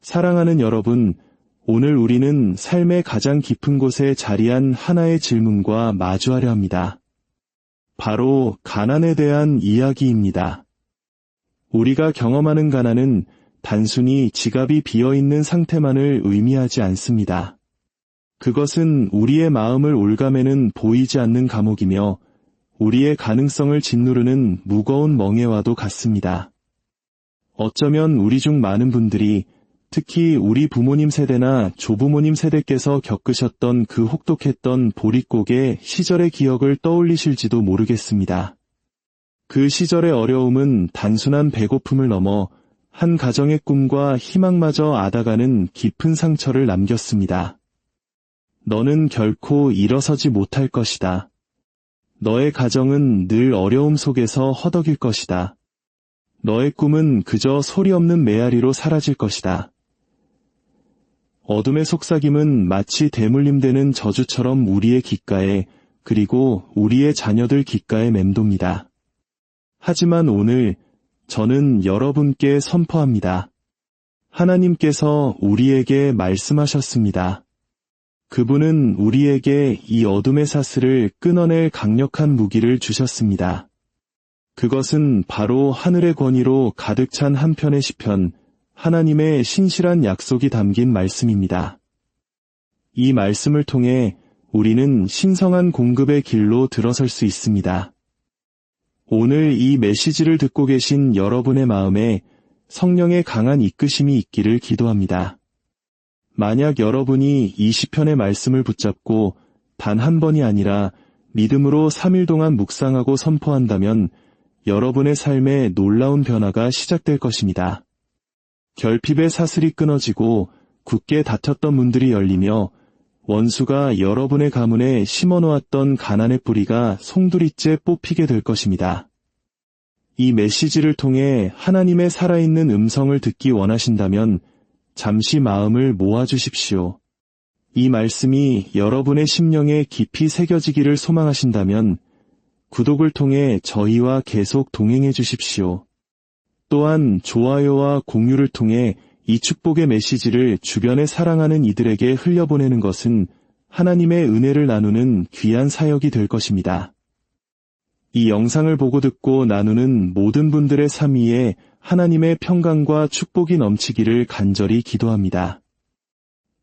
사랑하는 여러분, 오늘 우리는 삶의 가장 깊은 곳에 자리한 하나의 질문과 마주하려 합니다. 바로 가난에 대한 이야기입니다. 우리가 경험하는 가난은 단순히 지갑이 비어있는 상태만을 의미하지 않습니다. 그것은 우리의 마음을 올가매는 보이지 않는 감옥이며 우리의 가능성을 짓누르는 무거운 멍에와도 같습니다. 어쩌면 우리 중 많은 분들이 특히 우리 부모님 세대나 조부모님 세대께서 겪으셨던 그 혹독했던 보릿고개 시절의 기억을 떠올리실지도 모르겠습니다. 그 시절의 어려움은 단순한 배고픔을 넘어 한 가정의 꿈과 희망마저 앗아가는 깊은 상처를 남겼습니다. 너는 결코 일어서지 못할 것이다. 너의 가정은 늘 어려움 속에서 허덕일 것이다. 너의 꿈은 그저 소리 없는 메아리로 사라질 것이다. 어둠의 속삭임은 마치 대물림되는 저주처럼 우리의 귓가에 그리고 우리의 자녀들 귓가에 맴돕니다. 하지만 오늘 저는 여러분께 선포합니다. 하나님께서 우리에게 말씀하셨습니다. 그분은 우리에게 이 어둠의 사슬을 끊어낼 강력한 무기를 주셨습니다. 그것은 바로 하늘의 권위로 가득 찬 한 편의 시편, 하나님의 신실한 약속이 담긴 말씀입니다. 이 말씀을 통해 우리는 신성한 공급의 길로 들어설 수 있습니다. 오늘 이 메시지를 듣고 계신 여러분의 마음에 성령의 강한 이끄심이 있기를 기도합니다. 만약 여러분이 이 시편의 말씀을 붙잡고 단 한 번이 아니라 믿음으로 3일 동안 묵상하고 선포한다면 여러분의 삶에 놀라운 변화가 시작될 것입니다. 결핍의 사슬이 끊어지고 굳게 닫혔던 문들이 열리며 원수가 여러분의 가문에 심어놓았던 가난의 뿌리가 송두리째 뽑히게 될 것입니다. 이 메시지를 통해 하나님의 살아있는 음성을 듣기 원하신다면 잠시 마음을 모아주십시오. 이 말씀이 여러분의 심령에 깊이 새겨지기를 소망하신다면 구독을 통해 저희와 계속 동행해 주십시오. 또한 좋아요와 공유를 통해 이 축복의 메시지를 주변에 사랑하는 이들에게 흘려보내는 것은 하나님의 은혜를 나누는 귀한 사역이 될 것입니다. 이 영상을 보고 듣고 나누는 모든 분들의 삶 위에 하나님의 평강과 축복이 넘치기를 간절히 기도합니다.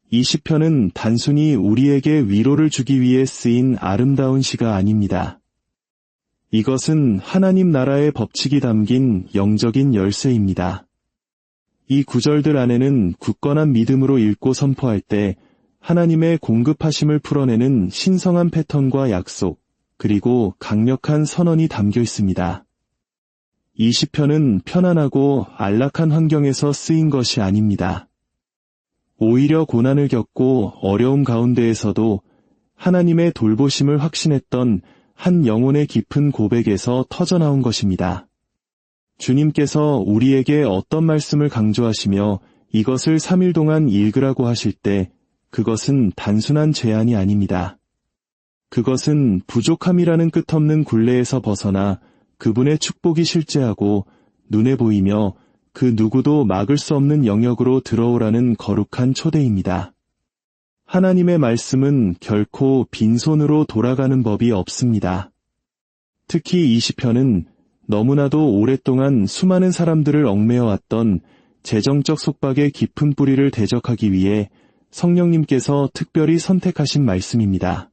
이 시편은 단순히 우리에게 위로를 주기 위해 쓰인 아름다운 시가 아닙니다. 이것은 하나님 나라의 법칙이 담긴 영적인 열쇠입니다. 이 구절들 안에는 굳건한 믿음으로 읽고 선포할 때 하나님의 공급하심을 풀어내는 신성한 패턴과 약속, 그리고 강력한 선언이 담겨 있습니다. 이 시편은 편안하고 안락한 환경에서 쓰인 것이 아닙니다. 오히려 고난을 겪고 어려움 가운데에서도 하나님의 돌보심을 확신했던 한 영혼의 깊은 고백에서 터져나온 것입니다. 주님께서 우리에게 어떤 말씀을 강조하시며 이것을 3일 동안 읽으라고 하실 때 그것은 단순한 제안이 아닙니다. 그것은 부족함이라는 끝없는 굴레에서 벗어나 그분의 축복이 실제하고 눈에 보이며 그 누구도 막을 수 없는 영역으로 들어오라는 거룩한 초대입니다. 하나님의 말씀은 결코 빈손으로 돌아가는 법이 없습니다. 특히 이 시편은 너무나도 오랫동안 수많은 사람들을 얽매여왔던 재정적 속박의 깊은 뿌리를 대적하기 위해 성령님께서 특별히 선택하신 말씀입니다.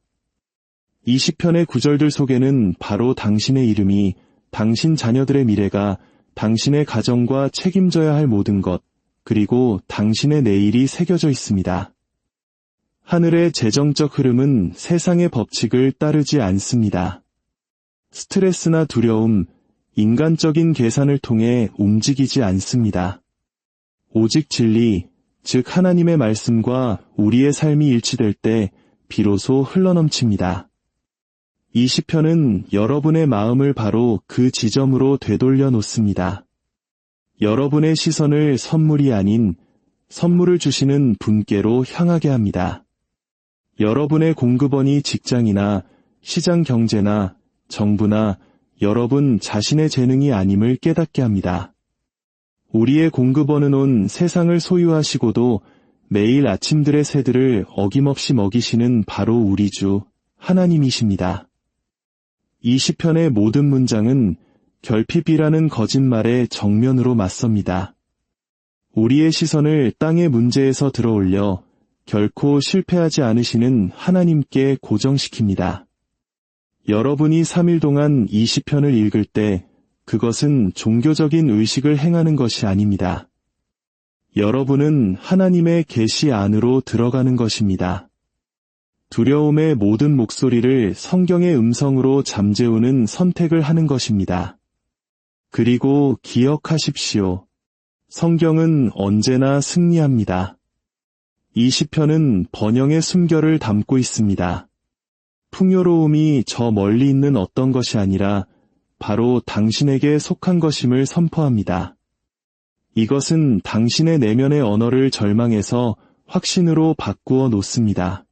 이 시편의 구절들 속에는 바로 당신의 이름이, 당신 자녀들의 미래가, 당신의 가정과 책임져야 할 모든 것, 그리고 당신의 내일이 새겨져 있습니다. 하늘의 재정적 흐름은 세상의 법칙을 따르지 않습니다. 스트레스나 두려움, 인간적인 계산을 통해 움직이지 않습니다. 오직 진리, 즉 하나님의 말씀과 우리의 삶이 일치될 때 비로소 흘러넘칩니다. 이 시편은 여러분의 마음을 바로 그 지점으로 되돌려 놓습니다. 여러분의 시선을 선물이 아닌 선물을 주시는 분께로 향하게 합니다. 여러분의 공급원이 직장이나 시장 경제나 정부나 여러분 자신의 재능이 아님을 깨닫게 합니다. 우리의 공급원은 온 세상을 소유하시고도 매일 아침들의 새들을 어김없이 먹이시는 바로 우리 주 하나님이십니다. 이 시편의 모든 문장은 결핍이라는 거짓말에 정면으로 맞섭니다. 우리의 시선을 땅의 문제에서 들어올려 결코 실패하지 않으시는 하나님께 고정시킵니다. 여러분이 3일 동안 이 시편을 읽을 때 그것은 종교적인 의식을 행하는 것이 아닙니다. 여러분은 하나님의 계시 안으로 들어가는 것입니다. 두려움의 모든 목소리를 성경의 음성으로 잠재우는 선택을 하는 것입니다. 그리고 기억하십시오. 성경은 언제나 승리합니다. 이 시편은 번영의 숨결을 담고 있습니다. 풍요로움이 저 멀리 있는 어떤 것이 아니라 바로 당신에게 속한 것임을 선포합니다. 이것은 당신의 내면의 언어를 절망에서 확신으로 바꾸어 놓습니다.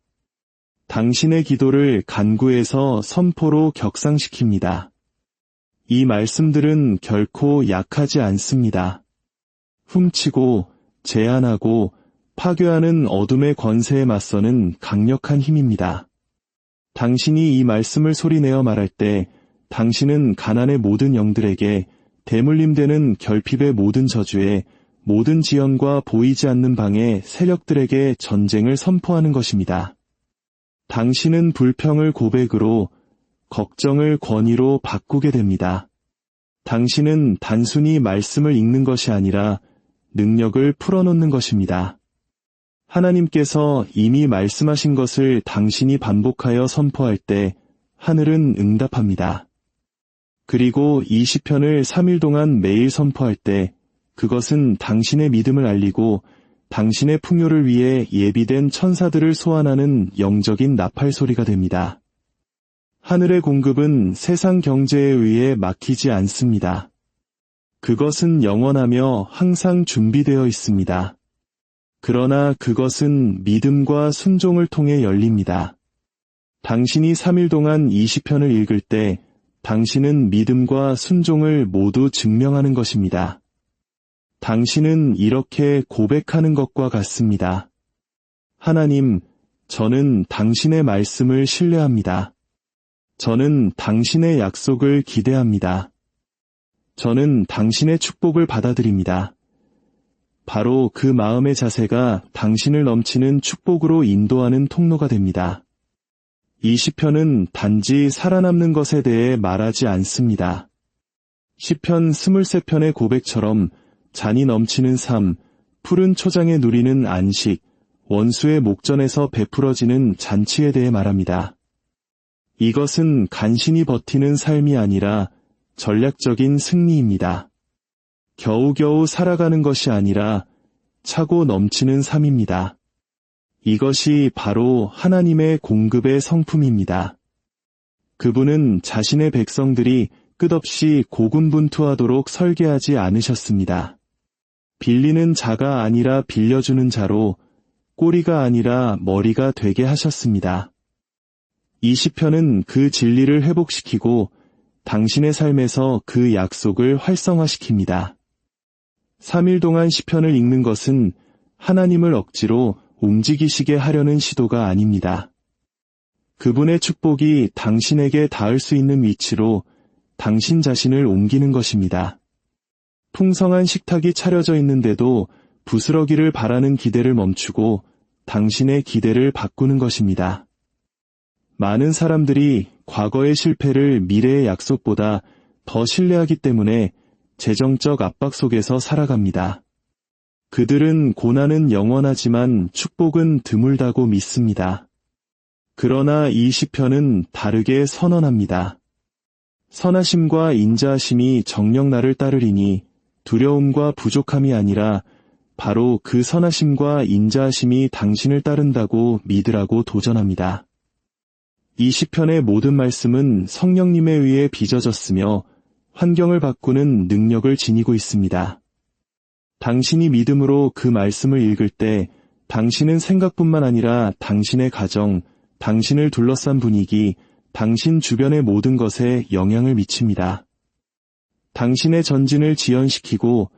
당신의 기도를 간구에서 선포로 격상시킵니다. 이 말씀들은 결코 약하지 않습니다. 훔치고 제한하고 파괴하는 어둠의 권세에 맞서는 강력한 힘입니다. 당신이 이 말씀을 소리내어 말할 때 당신은 가난의 모든 영들에게 대물림되는 결핍의 모든 저주에 모든 지연과 보이지 않는 방의 세력들에게 전쟁을 선포하는 것입니다. 당신은 불평을 고백으로 걱정을 권위로 바꾸게 됩니다. 당신은 단순히 말씀을 읽는 것이 아니라 능력을 풀어놓는 것입니다. 하나님께서 이미 말씀하신 것을 당신이 반복하여 선포할 때 하늘은 응답합니다. 그리고 이 시편을 3일 동안 매일 선포할 때 그것은 당신의 믿음을 알리고 당신의 풍요를 위해 예비된 천사들을 소환하는 영적인 나팔 소리가 됩니다. 하늘의 공급은 세상 경제에 의해 막히지 않습니다. 그것은 영원하며 항상 준비되어 있습니다. 그러나 그것은 믿음과 순종을 통해 열립니다. 당신이 3일 동안 이 시편을 읽을 때 당신은 믿음과 순종을 모두 증명하는 것입니다. 당신은 이렇게 고백하는 것과 같습니다. 하나님, 저는 당신의 말씀을 신뢰합니다. 저는 당신의 약속을 기대합니다. 저는 당신의 축복을 받아들입니다. 바로 그 마음의 자세가 당신을 넘치는 축복으로 인도하는 통로가 됩니다. 이 시편은 단지 살아남는 것에 대해 말하지 않습니다. 시편 23편의 고백처럼 잔이 넘치는 삶, 푸른 초장에 누리는 안식, 원수의 목전에서 베풀어지는 잔치에 대해 말합니다. 이것은 간신히 버티는 삶이 아니라 전략적인 승리입니다. 겨우겨우 살아가는 것이 아니라 차고 넘치는 삶입니다. 이것이 바로 하나님의 공급의 성품입니다. 그분은 자신의 백성들이 끝없이 고군분투하도록 설계하지 않으셨습니다. 빌리는 자가 아니라 빌려주는 자로, 꼬리가 아니라 머리가 되게 하셨습니다. 이 시편은 그 진리를 회복시키고 당신의 삶에서 그 약속을 활성화시킵니다. 3일 동안 시편을 읽는 것은 하나님을 억지로 움직이시게 하려는 시도가 아닙니다. 그분의 축복이 당신에게 닿을 수 있는 위치로 당신 자신을 옮기는 것입니다. 풍성한 식탁이 차려져 있는데도 부스러기를 바라는 기대를 멈추고 당신의 기대를 바꾸는 것입니다. 많은 사람들이 과거의 실패를 미래의 약속보다 더 신뢰하기 때문에 재정적 압박 속에서 살아갑니다. 그들은 고난은 영원하지만 축복은 드물다고 믿습니다. 그러나 이 시편은 다르게 선언합니다. 선하심과 인자하심이 정녕 나를 따르리니 두려움과 부족함이 아니라 바로 그 선하심과 인자하심이 당신을 따른다고 믿으라고 도전합니다. 이 시편의 모든 말씀은 성령님에 의해 빚어졌으며 환경을 바꾸는 능력을 지니고 있습니다. 당신이 믿음으로 그 말씀을 읽을 때 당신은 생각뿐만 아니라 당신의 가정, 당신을 둘러싼 분위기, 당신 주변의 모든 것에 영향을 미칩니다. 당신의 전진을 지연시키고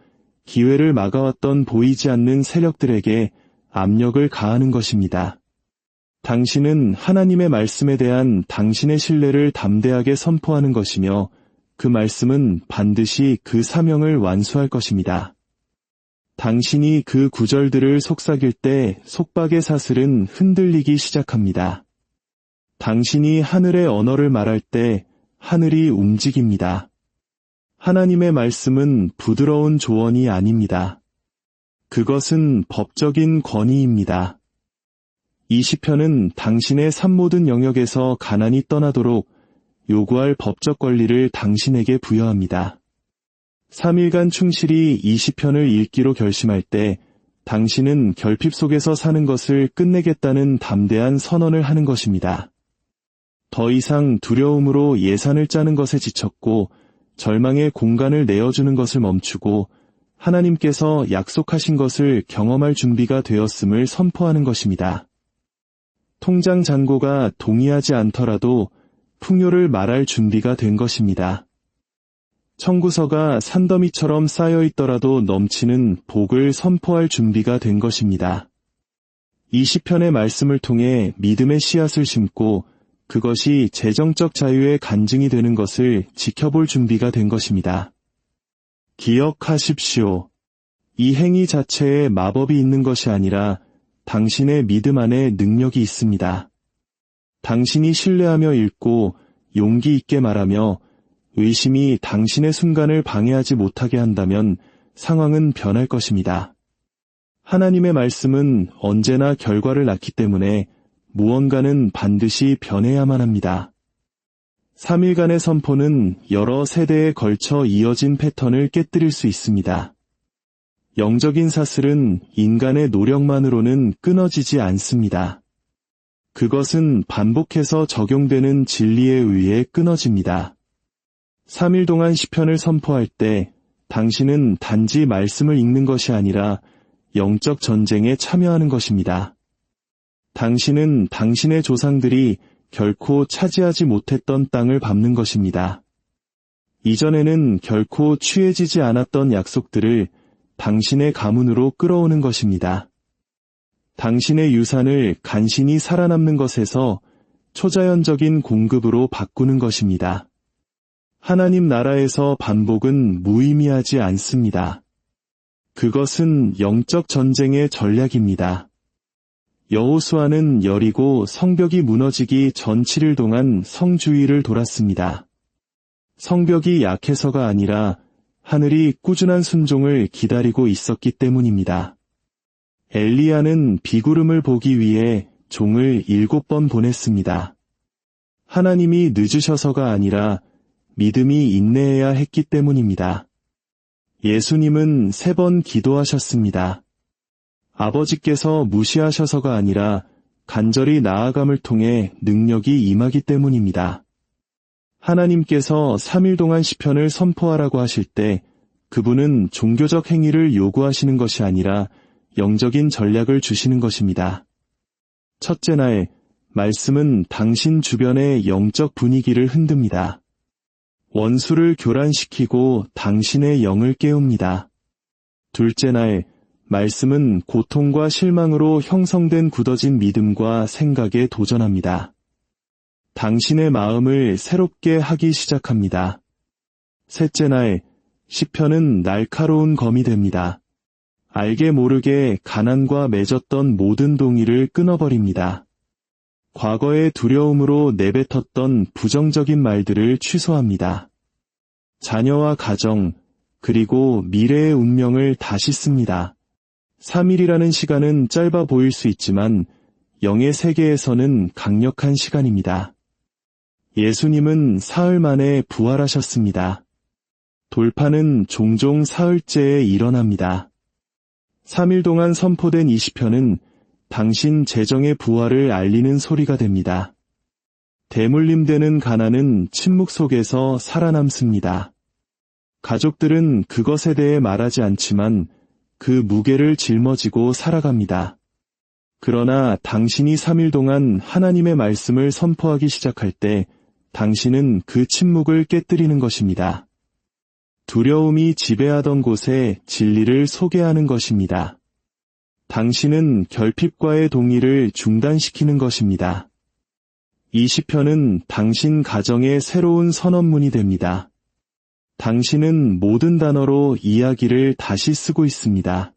기회를 막아왔던 보이지 않는 세력들에게 압력을 가하는 것입니다. 당신은 하나님의 말씀에 대한 당신의 신뢰를 담대하게 선포하는 것이며 그 말씀은 반드시 그 사명을 완수할 것입니다. 당신이 그 구절들을 속삭일 때 속박의 사슬은 흔들리기 시작합니다. 당신이 하늘의 언어를 말할 때 하늘이 움직입니다. 하나님의 말씀은 부드러운 조언이 아닙니다. 그것은 법적인 권위입니다. 이 시편은 당신의 삶 모든 영역에서 가난이 떠나도록 요구할 법적 권리를 당신에게 부여합니다. 3일간 충실히 이 시편을 읽기로 결심할 때 당신은 결핍 속에서 사는 것을 끝내겠다는 담대한 선언을 하는 것입니다. 더 이상 두려움으로 예산을 짜는 것에 지쳤고 절망의 공간을 내어주는 것을 멈추고 하나님께서 약속하신 것을 경험할 준비가 되었음을 선포하는 것입니다. 통장 잔고가 동의하지 않더라도 풍요를 말할 준비가 된 것입니다. 청구서가 산더미처럼 쌓여 있더라도 넘치는 복을 선포할 준비가 된 것입니다. 이 시편의 말씀을 통해 믿음의 씨앗을 심고 그것이 재정적 자유의 간증이 되는 것을 지켜볼 준비가 된 것입니다. 기억하십시오. 이 행위 자체에 마법이 있는 것이 아니라 당신의 믿음 안에 능력이 있습니다. 당신이 신뢰하며 읽고 용기 있게 말하며 의심이 당신의 순간을 방해하지 못하게 한다면 상황은 변할 것입니다. 하나님의 말씀은 언제나 결과를 낳기 때문에 무언가는 반드시 변해야만 합니다. 3일간의 선포는 여러 세대에 걸쳐 이어진 패턴을 깨뜨릴 수 있습니다. 영적인 사슬은 인간의 노력만으로는 끊어지지 않습니다. 그것은 반복해서 적용되는 진리에 의해 끊어집니다. 3일 동안 시편을 선포할 때 당신은 단지 말씀을 읽는 것이 아니라 영적 전쟁에 참여하는 것입니다. 당신은 당신의 조상들이 결코 차지하지 못했던 땅을 밟는 것입니다. 이전에는 결코 취해지지 않았던 약속들을 당신의 가문으로 끌어오는 것입니다. 당신의 유산을 간신히 살아남는 것에서 초자연적인 공급으로 바꾸는 것입니다. 하나님 나라에서 반복은 무의미하지 않습니다. 그것은 영적 전쟁의 전략입니다. 여호수아는 여리고 성벽이 무너지기 전 7일 동안 성주위를 돌았습니다. 성벽이 약해서가 아니라 하늘이 꾸준한 순종을 기다리고 있었기 때문입니다. 엘리야는 비구름을 보기 위해 종을 7번 보냈습니다. 하나님이 늦으셔서가 아니라 믿음이 인내해야 했기 때문입니다. 예수님은 3번 기도하셨습니다. 아버지께서 무시하셔서가 아니라 간절히 나아감을 통해 능력이 임하기 때문입니다. 하나님께서 3일 동안 시편을 선포하라고 하실 때 그분은 종교적 행위를 요구하시는 것이 아니라 영적인 전략을 주시는 것입니다. 첫째 날, 말씀은 당신 주변의 영적 분위기를 흔듭니다. 원수를 교란시키고 당신의 영을 깨웁니다. 둘째 날, 말씀은 고통과 실망으로 형성된 굳어진 믿음과 생각에 도전합니다. 당신의 마음을 새롭게 하기 시작합니다. 셋째 날, 시편은 날카로운 검이 됩니다. 알게 모르게 가난과 맺었던 모든 동의를 끊어버립니다. 과거의 두려움으로 내뱉었던 부정적인 말들을 취소합니다. 자녀와 가정, 그리고 미래의 운명을 다시 씁니다. 3일이라는 시간은 짧아 보일 수 있지만 영의 세계에서는 강력한 시간입니다. 예수님은 사흘 만에 부활하셨습니다. 돌파는 종종 사흘째에 일어납니다. 3일 동안 선포된 이 시편은 당신 재정의 부활을 알리는 소리가 됩니다. 대물림되는 가난은 침묵 속에서 살아남습니다. 가족들은 그것에 대해 말하지 않지만 그 무게를 짊어지고 살아갑니다. 그러나 당신이 3일 동안 하나님의 말씀을 선포하기 시작할 때 당신은 그 침묵을 깨뜨리는 것입니다. 두려움이 지배하던 곳에 진리를 소개하는 것입니다. 당신은 결핍과의 동의를 중단시키는 것입니다. 이 시편은 당신 가정의 새로운 선언문이 됩니다. 당신은 모든 단어로 이야기를 다시 쓰고 있습니다.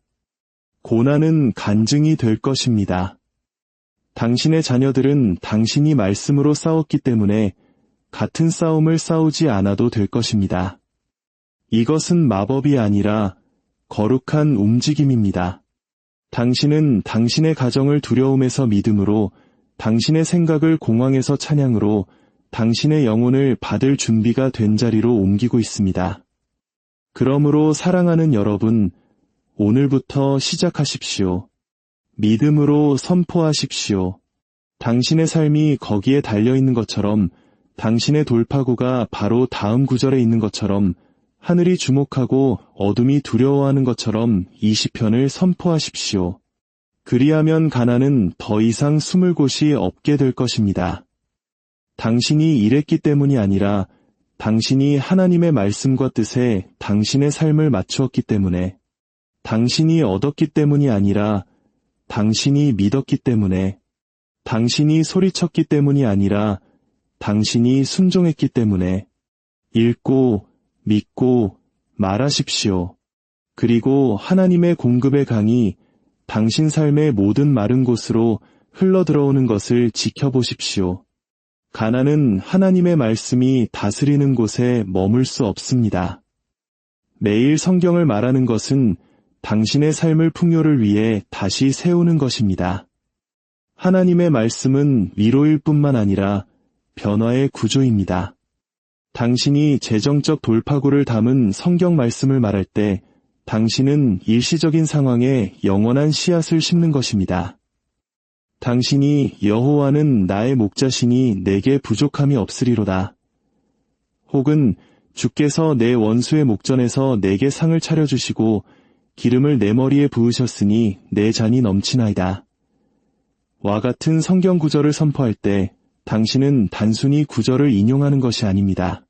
고난은 간증이 될 것입니다. 당신의 자녀들은 당신이 말씀으로 싸웠기 때문에 같은 싸움을 싸우지 않아도 될 것입니다. 이것은 마법이 아니라 거룩한 움직임입니다. 당신은 당신의 가정을 두려움에서 믿음으로, 당신의 생각을 공황에서 찬양으로, 당신의 영혼을 받을 준비가 된 자리로 옮기고 있습니다. 그러므로 사랑하는 여러분, 오늘부터 시작하십시오. 믿음으로 선포하십시오. 당신의 삶이 거기에 달려있는 것처럼, 당신의 돌파구가 바로 다음 구절에 있는 것처럼, 하늘이 주목하고 어둠이 두려워하는 것처럼 이 시편을 선포하십시오. 그리하면 가난은 더 이상 숨을 곳이 없게 될 것입니다. 당신이 일했기 때문이 아니라 당신이 하나님의 말씀과 뜻에 당신의 삶을 맞추었기 때문에, 당신이 얻었기 때문이 아니라 당신이 믿었기 때문에, 당신이 소리쳤기 때문이 아니라 당신이 순종했기 때문에, 읽고 믿고 말하십시오. 그리고 하나님의 공급의 강이 당신 삶의 모든 마른 곳으로 흘러들어오는 것을 지켜보십시오. 가난은 하나님의 말씀이 다스리는 곳에 머물 수 없습니다. 매일 성경을 말하는 것은 당신의 삶을 풍요를 위해 다시 세우는 것입니다. 하나님의 말씀은 위로일 뿐만 아니라 변화의 구조입니다. 당신이 재정적 돌파구를 담은 성경 말씀을 말할 때 당신은 일시적인 상황에 영원한 씨앗을 심는 것입니다. 당신이 여호와는 나의 목자시니 내게 부족함이 없으리로다. 혹은 주께서 내 원수의 목전에서 내게 상을 차려주시고 기름을 내 머리에 부으셨으니 내 잔이 넘치나이다. 와 같은 성경 구절을 선포할 때 당신은 단순히 구절을 인용하는 것이 아닙니다.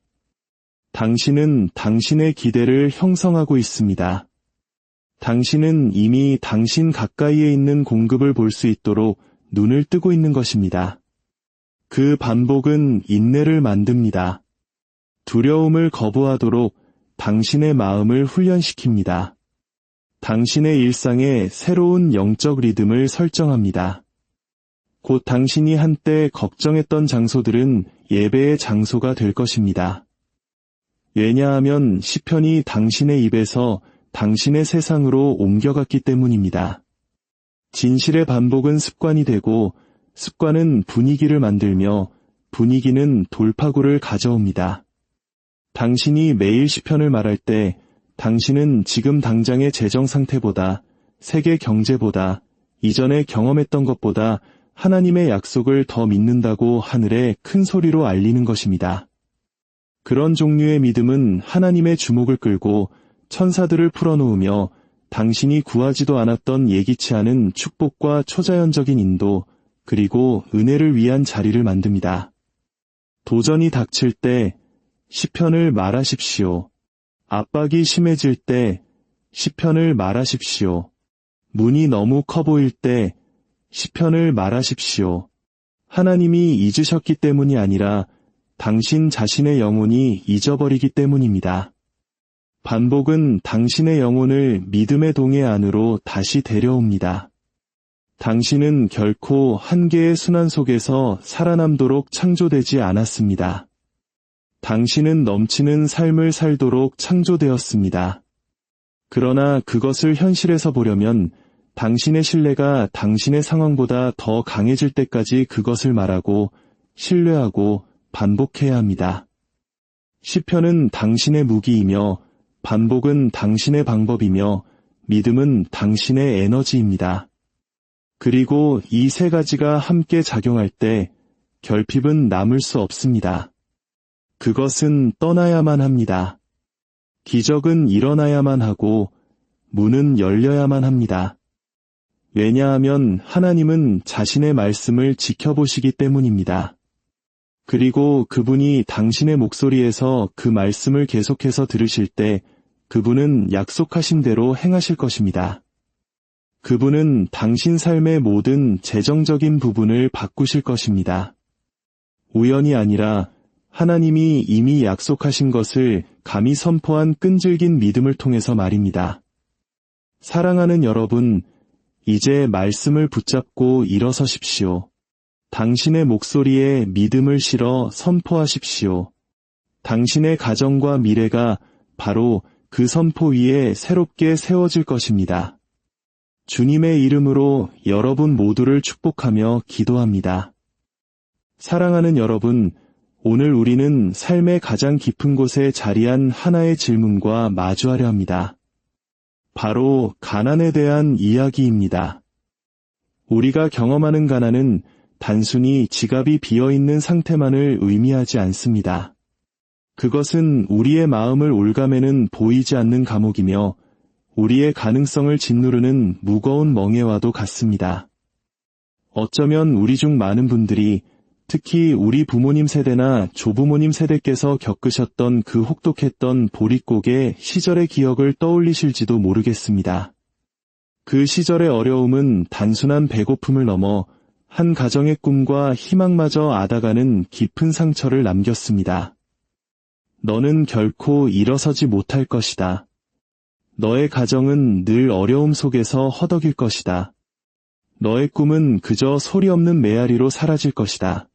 당신은 당신의 기대를 형성하고 있습니다. 당신은 이미 당신 가까이에 있는 공급을 볼 수 있도록 눈을 뜨고 있는 것입니다. 그 반복은 인내를 만듭니다. 두려움을 거부하도록 당신의 마음을 훈련시킵니다. 당신의 일상에 새로운 영적 리듬을 설정합니다. 곧 당신이 한때 걱정했던 장소들은 예배의 장소가 될 것입니다. 왜냐하면 시편이 당신의 입에서 당신의 세상으로 옮겨갔기 때문입니다. 진실의 반복은 습관이 되고 습관은 분위기를 만들며 분위기는 돌파구를 가져옵니다. 당신이 매일 시편을 말할 때 당신은 지금 당장의 재정 상태보다, 세계 경제보다, 이전에 경험했던 것보다 하나님의 약속을 더 믿는다고 하늘에 큰 소리로 알리는 것입니다. 그런 종류의 믿음은 하나님의 주목을 끌고 천사들을 풀어놓으며 당신이 구하지도 않았던 예기치 않은 축복과 초자연적인 인도, 그리고 은혜를 위한 자리를 만듭니다. 도전이 닥칠 때 시편을 말하십시오. 압박이 심해질 때 시편을 말하십시오. 문이 너무 커 보일 때 시편을 말하십시오. 하나님이 잊으셨기 때문이 아니라 당신 자신의 영혼이 잊어버리기 때문입니다. 반복은 당신의 영혼을 믿음의 동해 안으로 다시 데려옵니다. 당신은 결코 한계의 순환 속에서 살아남도록 창조되지 않았습니다. 당신은 넘치는 삶을 살도록 창조되었습니다. 그러나 그것을 현실에서 보려면 당신의 신뢰가 당신의 상황보다 더 강해질 때까지 그것을 말하고 신뢰하고 반복해야 합니다. 시편은 당신의 무기이며 반복은 당신의 방법이며 믿음은 당신의 에너지입니다. 그리고 이 세 가지가 함께 작용할 때 결핍은 남을 수 없습니다. 그것은 떠나야만 합니다. 기적은 일어나야만 하고 문은 열려야만 합니다. 왜냐하면 하나님은 자신의 말씀을 지켜보시기 때문입니다. 그리고 그분이 당신의 목소리에서 그 말씀을 계속해서 들으실 때 그분은 약속하신 대로 행하실 것입니다. 그분은 당신 삶의 모든 재정적인 부분을 바꾸실 것입니다. 우연이 아니라 하나님이 이미 약속하신 것을 감히 선포한 끈질긴 믿음을 통해서 말입니다. 사랑하는 여러분, 이제 말씀을 붙잡고 일어서십시오. 당신의 목소리에 믿음을 실어 선포하십시오. 당신의 가정과 미래가 바로 그 선포 위에 새롭게 세워질 것입니다. 주님의 이름으로 여러분 모두를 축복하며 기도합니다. 사랑하는 여러분, 오늘 우리는 삶의 가장 깊은 곳에 자리한 하나의 질문과 마주하려 합니다. 바로 가난에 대한 이야기입니다. 우리가 경험하는 가난은 단순히 지갑이 비어있는 상태만을 의미하지 않습니다. 그것은 우리의 마음을 올가매는 보이지 않는 감옥이며 우리의 가능성을 짓누르는 무거운 멍에와도 같습니다. 어쩌면 우리 중 많은 분들이 특히 우리 부모님 세대나 조부모님 세대께서 겪으셨던 그 혹독했던 보릿고개 시절의 기억을 떠올리실지도 모르겠습니다. 그 시절의 어려움은 단순한 배고픔을 넘어 한 가정의 꿈과 희망마저 앗아가는 깊은 상처를 남겼습니다. 너는 결코 일어서지 못할 것이다. 너의 가정은 늘 어려움 속에서 허덕일 것이다. 너의 꿈은 그저 소리 없는 메아리로 사라질 것이다.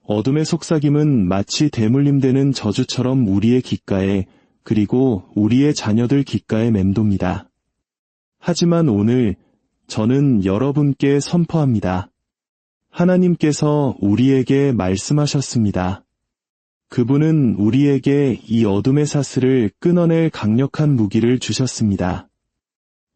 어둠의 속삭임은 마치 대물림되는 저주처럼 우리의 귓가에 그리고 우리의 자녀들 귓가에 맴돕니다. 하지만 오늘 저는 여러분께 선포합니다. 하나님께서 우리에게 말씀하셨습니다. 그분은 우리에게 이 어둠의 사슬을 끊어낼 강력한 무기를 주셨습니다.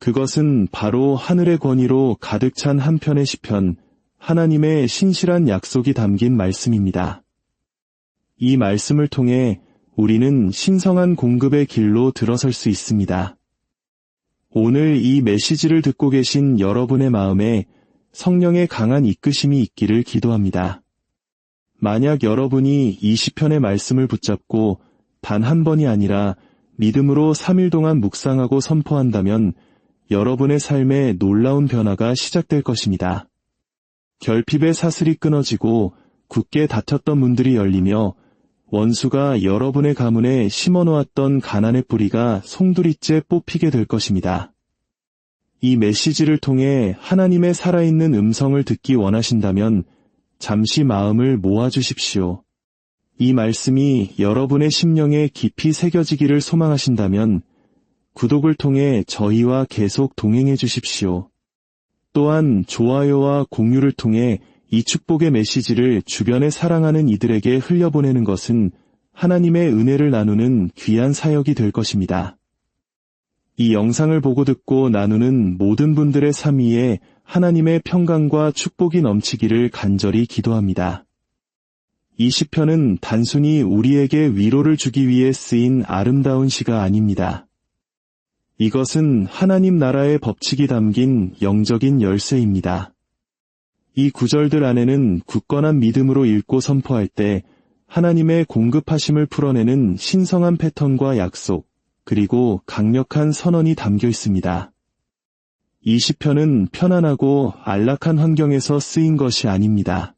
그것은 바로 하늘의 권위로 가득 찬 한 편의 시편, 하나님의 신실한 약속이 담긴 말씀입니다. 이 말씀을 통해 우리는 신성한 공급의 길로 들어설 수 있습니다. 오늘 이 메시지를 듣고 계신 여러분의 마음에 성령의 강한 이끄심이 있기를 기도합니다. 만약 여러분이 이 시편의 말씀을 붙잡고 단 한 번이 아니라 믿음으로 3일 동안 묵상하고 선포한다면 여러분의 삶에 놀라운 변화가 시작될 것입니다. 결핍의 사슬이 끊어지고 굳게 닫혔던 문들이 열리며 원수가 여러분의 가문에 심어놓았던 가난의 뿌리가 송두리째 뽑히게 될 것입니다. 이 메시지를 통해 하나님의 살아있는 음성을 듣기 원하신다면 잠시 마음을 모아주십시오. 이 말씀이 여러분의 심령에 깊이 새겨지기를 소망하신다면 구독을 통해 저희와 계속 동행해 주십시오. 또한 좋아요와 공유를 통해 이 축복의 메시지를 주변에 사랑하는 이들에게 흘려보내는 것은 하나님의 은혜를 나누는 귀한 사역이 될 것입니다. 이 영상을 보고 듣고 나누는 모든 분들의 삶 위에 하나님의 평강과 축복이 넘치기를 간절히 기도합니다. 이 시편은 단순히 우리에게 위로를 주기 위해 쓰인 아름다운 시가 아닙니다. 이것은 하나님 나라의 법칙이 담긴 영적인 열쇠입니다. 이 구절들 안에는 굳건한 믿음으로 읽고 선포할 때 하나님의 공급하심을 풀어내는 신성한 패턴과 약속, 그리고 강력한 선언이 담겨 있습니다. 이 시편은 편안하고 안락한 환경에서 쓰인 것이 아닙니다.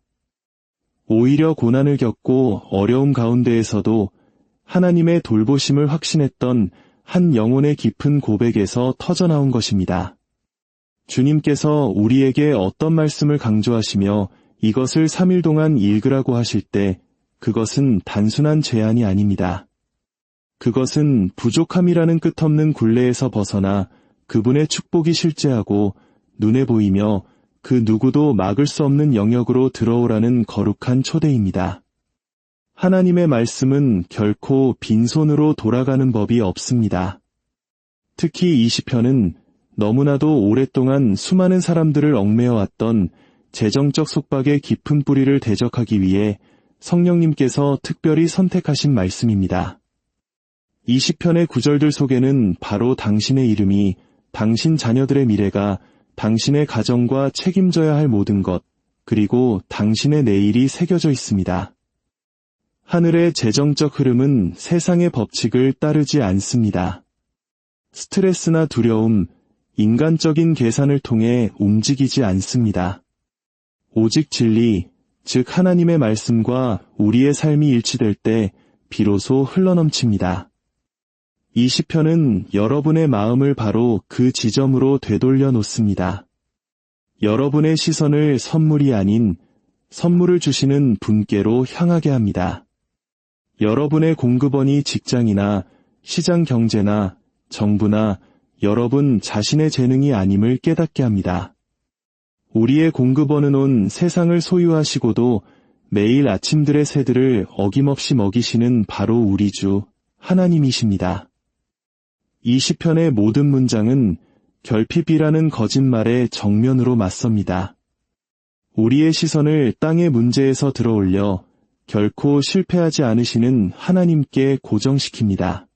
오히려 고난을 겪고 어려움 가운데에서도 하나님의 돌보심을 확신했던 한 영혼의 깊은 고백에서 터져나온 것입니다. 주님께서 우리에게 어떤 말씀을 강조하시며 이것을 3일 동안 읽으라고 하실 때 그것은 단순한 제안이 아닙니다. 그것은 부족함이라는 끝없는 굴레에서 벗어나 그분의 축복이 실제하고 눈에 보이며 그 누구도 막을 수 없는 영역으로 들어오라는 거룩한 초대입니다. 하나님의 말씀은 결코 빈손으로 돌아가는 법이 없습니다. 특히 이 시편은 너무나도 오랫동안 수많은 사람들을 얽매여왔던 재정적 속박의 깊은 뿌리를 대적하기 위해 성령님께서 특별히 선택하신 말씀입니다. 이 시편의 구절들 속에는 바로 당신의 이름이, 당신 자녀들의 미래가, 당신의 가정과 책임져야 할 모든 것, 그리고 당신의 내일이 새겨져 있습니다. 하늘의 재정적 흐름은 세상의 법칙을 따르지 않습니다. 스트레스나 두려움, 인간적인 계산을 통해 움직이지 않습니다. 오직 진리, 즉 하나님의 말씀과 우리의 삶이 일치될 때 비로소 흘러넘칩니다. 이 시편은 여러분의 마음을 바로 그 지점으로 되돌려 놓습니다. 여러분의 시선을 선물이 아닌 선물을 주시는 분께로 향하게 합니다. 여러분의 공급원이 직장이나 시장 경제나 정부나 여러분 자신의 재능이 아님을 깨닫게 합니다. 우리의 공급원은 온 세상을 소유하시고도 매일 아침들의 새들을 어김없이 먹이시는 바로 우리 주 하나님이십니다. 이 시편의 모든 문장은 결핍이라는 거짓말에 정면으로 맞섭니다. 우리의 시선을 땅의 문제에서 들어올려 결코 실패하지 않으시는 하나님께 고정시킵니다.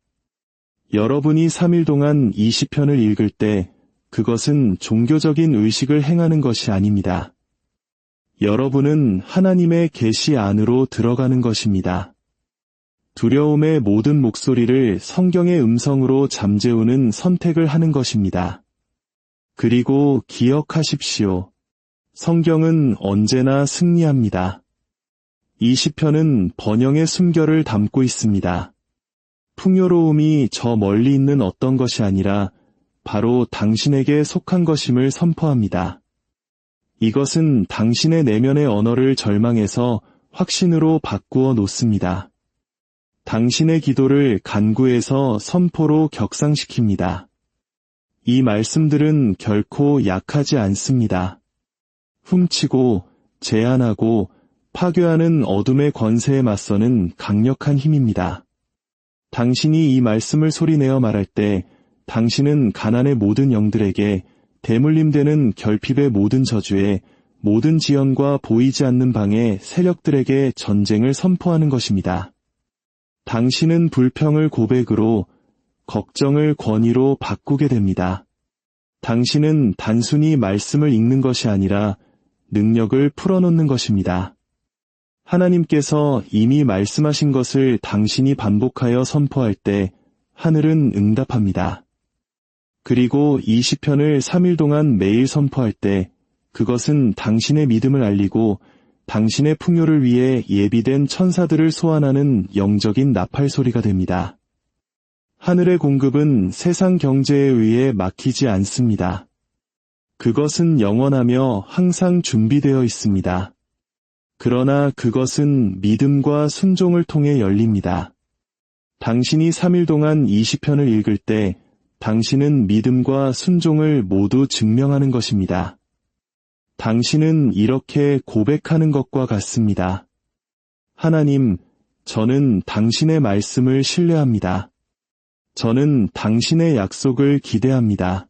여러분이 3일 동안 이 시편을 읽을 때 그것은 종교적인 의식을 행하는 것이 아닙니다. 여러분은 하나님의 계시 안으로 들어가는 것입니다. 두려움의 모든 목소리를 성경의 음성으로 잠재우는 선택을 하는 것입니다. 그리고 기억하십시오. 성경은 언제나 승리합니다. 이 시편은 번영의 숨결을 담고 있습니다. 풍요로움이 저 멀리 있는 어떤 것이 아니라 바로 당신에게 속한 것임을 선포합니다. 이것은 당신의 내면의 언어를 절망에서 확신으로 바꾸어 놓습니다. 당신의 기도를 간구에서 선포로 격상시킵니다. 이 말씀들은 결코 약하지 않습니다. 훔치고 제한하고 파괴하는 어둠의 권세에 맞서는 강력한 힘입니다. 당신이 이 말씀을 소리내어 말할 때 당신은 가난의 모든 영들에게 대물림되는 결핍의 모든 저주에 모든 지연과 보이지 않는 방의 세력들에게 전쟁을 선포하는 것입니다. 당신은 불평을 고백으로 걱정을 권위로 바꾸게 됩니다. 당신은 단순히 말씀을 읽는 것이 아니라 능력을 풀어놓는 것입니다. 하나님께서 이미 말씀하신 것을 당신이 반복하여 선포할 때 하늘은 응답합니다. 그리고 이 시편을 3일 동안 매일 선포할 때 그것은 당신의 믿음을 알리고 당신의 풍요를 위해 예비된 천사들을 소환하는 영적인 나팔 소리가 됩니다. 하늘의 공급은 세상 경제에 의해 막히지 않습니다. 그것은 영원하며 항상 준비되어 있습니다. 그러나 그것은 믿음과 순종을 통해 열립니다. 당신이 3일 동안 이 시편을 읽을 때 당신은 믿음과 순종을 모두 증명하는 것입니다. 당신은 이렇게 고백하는 것과 같습니다. 하나님, 저는 당신의 말씀을 신뢰합니다. 저는 당신의 약속을 기대합니다.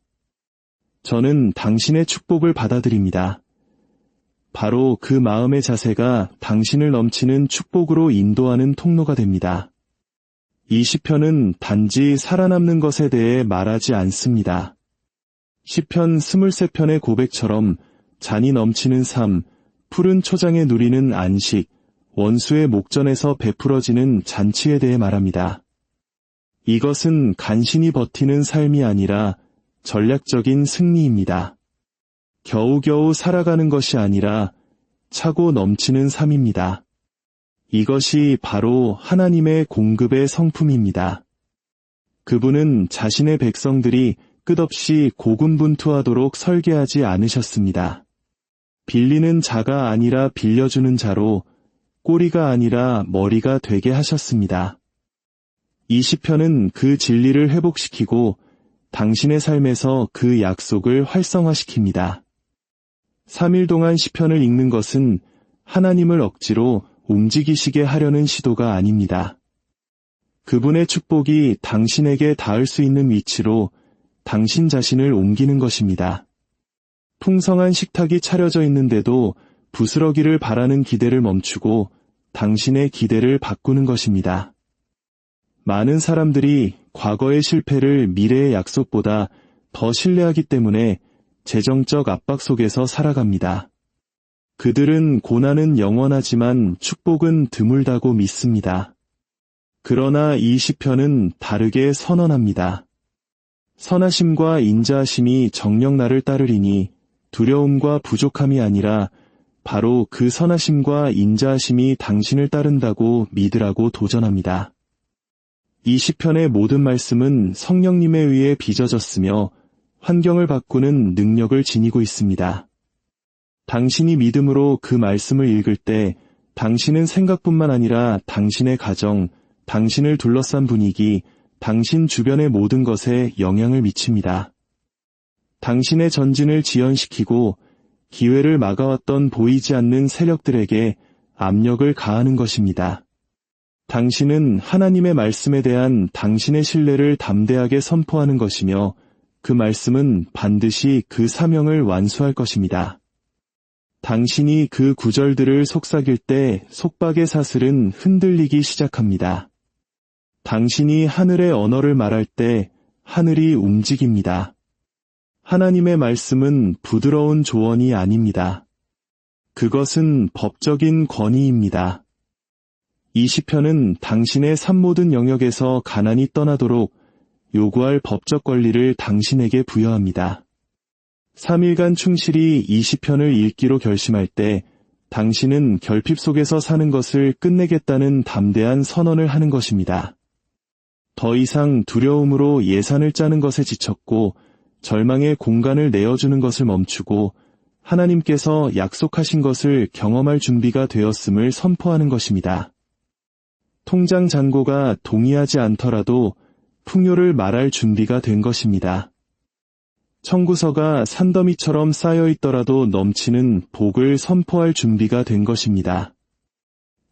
저는 당신의 축복을 받아들입니다. 바로 그 마음의 자세가 당신을 넘치는 축복으로 인도하는 통로가 됩니다. 이 시편은 단지 살아남는 것에 대해 말하지 않습니다. 시편 23편의 고백처럼 잔이 넘치는 삶, 푸른 초장에 누리는 안식, 원수의 목전에서 베풀어지는 잔치에 대해 말합니다. 이것은 간신히 버티는 삶이 아니라 전략적인 승리입니다. 겨우겨우 살아가는 것이 아니라 차고 넘치는 삶입니다. 이것이 바로 하나님의 공급의 성품입니다. 그분은 자신의 백성들이 끝없이 고군분투하도록 설계하지 않으셨습니다. 빌리는 자가 아니라 빌려주는 자로, 꼬리가 아니라 머리가 되게 하셨습니다. 이 시편은 그 진리를 회복시키고 당신의 삶에서 그 약속을 활성화시킵니다. 3일 동안 시편을 읽는 것은 하나님을 억지로 움직이시게 하려는 시도가 아닙니다. 그분의 축복이 당신에게 닿을 수 있는 위치로 당신 자신을 옮기는 것입니다. 풍성한 식탁이 차려져 있는데도 부스러기를 바라는 기대를 멈추고 당신의 기대를 바꾸는 것입니다. 많은 사람들이 과거의 실패를 미래의 약속보다 더 신뢰하기 때문에 재정적 압박 속에서 살아갑니다. 그들은 고난은 영원하지만 축복은 드물다고 믿습니다. 그러나 이 시편은 다르게 선언합니다. 선하심과 인자하심이 정녕 나를 따르리니 두려움과 부족함이 아니라 바로 그 선하심과 인자하심이 당신을 따른다고 믿으라고 도전합니다. 이 시편의 모든 말씀은 성령님에 의해 빚어졌으며 환경을 바꾸는 능력을 지니고 있습니다. 당신이 믿음으로 그 말씀을 읽을 때 당신은 생각뿐만 아니라 당신의 가정, 당신을 둘러싼 분위기, 당신 주변의 모든 것에 영향을 미칩니다. 당신의 전진을 지연시키고 기회를 막아왔던 보이지 않는 세력들에게 압력을 가하는 것입니다. 당신은 하나님의 말씀에 대한 당신의 신뢰를 담대하게 선포하는 것이며 그 말씀은 반드시 그 사명을 완수할 것입니다. 당신이 그 구절들을 속삭일 때 속박의 사슬은 흔들리기 시작합니다. 당신이 하늘의 언어를 말할 때 하늘이 움직입니다. 하나님의 말씀은 부드러운 조언이 아닙니다. 그것은 법적인 권위입니다. 이 시편은 당신의 삶 모든 영역에서 가난이 떠나도록 요구할 법적 권리를 당신에게 부여합니다. 3일간 충실히 이 시편을 읽기로 결심할 때 당신은 결핍 속에서 사는 것을 끝내겠다는 담대한 선언을 하는 것입니다. 더 이상 두려움으로 예산을 짜는 것에 지쳤고 절망의 공간을 내어주는 것을 멈추고 하나님께서 약속하신 것을 경험할 준비가 되었음을 선포하는 것입니다. 통장 잔고가 동의하지 않더라도 풍요를 말할 준비가 된 것입니다. 청구서가 산더미처럼 쌓여 있더라도 넘치는 복을 선포할 준비가 된 것입니다.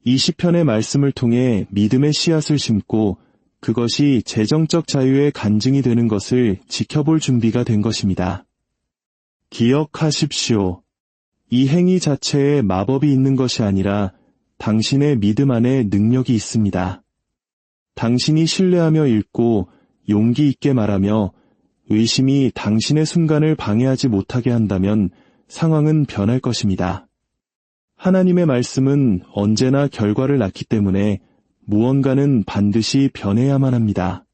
이 시편의 말씀을 통해 믿음의 씨앗을 심고 그것이 재정적 자유의 간증이 되는 것을 지켜볼 준비가 된 것입니다. 기억하십시오. 이 행위 자체에 마법이 있는 것이 아니라 당신의 믿음 안에 능력이 있습니다. 당신이 신뢰하며 읽고 용기 있게 말하며 의심이 당신의 순간을 방해하지 못하게 한다면 상황은 변할 것입니다. 하나님의 말씀은 언제나 결과를 낳기 때문에 무언가는 반드시 변해야만 합니다.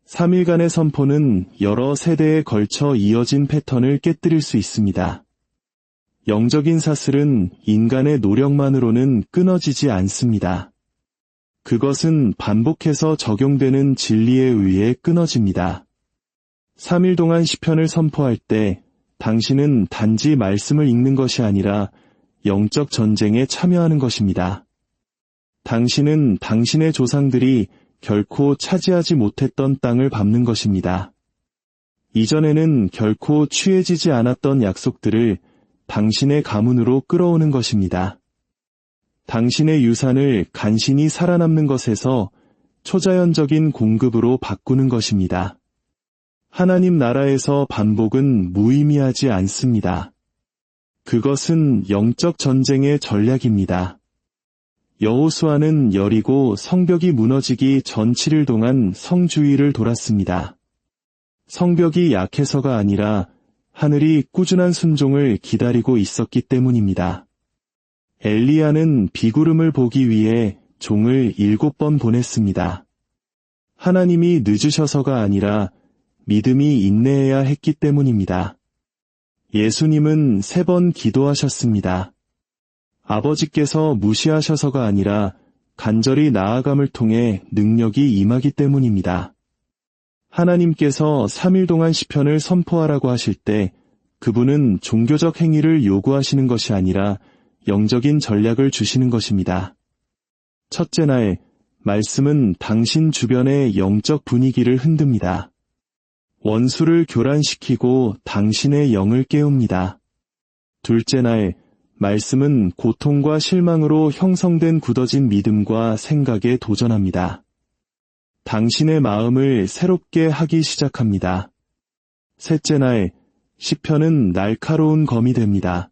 3일간의 선포는 여러 세대에 걸쳐 이어진 패턴을 깨뜨릴 수 있습니다. 영적인 사슬은 인간의 노력만으로는 끊어지지 않습니다. 그것은 반복해서 적용되는 진리에 의해 끊어집니다. 3일 동안 시편을 선포할 때 당신은 단지 말씀을 읽는 것이 아니라 영적 전쟁에 참여하는 것입니다. 당신은 당신의 조상들이 결코 차지하지 못했던 땅을 밟는 것입니다. 이전에는 결코 취해지지 않았던 약속들을 당신의 가문으로 끌어오는 것입니다. 당신의 유산을 간신히 살아남는 것에서 초자연적인 공급으로 바꾸는 것입니다. 하나님 나라에서 반복은 무의미하지 않습니다. 그것은 영적 전쟁의 전략입니다. 여호수아는 여리고 성벽이 무너지기 전 7일 동안 성주위를 돌았습니다. 성벽이 약해서가 아니라 하늘이 꾸준한 순종을 기다리고 있었기 때문입니다. 엘리야는 비구름을 보기 위해 종을 7번 보냈습니다. 하나님이 늦으셔서가 아니라 믿음이 인내해야 했기 때문입니다. 예수님은 3번 기도하셨습니다. 아버지께서 무시하셔서가 아니라 간절히 나아감을 통해 능력이 임하기 때문입니다. 하나님께서 3일 동안 시편을 선포하라고 하실 때 그분은 종교적 행위를 요구하시는 것이 아니라 영적인 전략을 주시는 것입니다. 첫째 날, 말씀은 당신 주변의 영적 분위기를 흔듭니다. 원수를 교란시키고 당신의 영을 깨웁니다. 둘째 날, 말씀은 고통과 실망으로 형성된 굳어진 믿음과 생각에 도전합니다. 당신의 마음을 새롭게 하기 시작합니다. 셋째 날, 시편은 날카로운 검이 됩니다.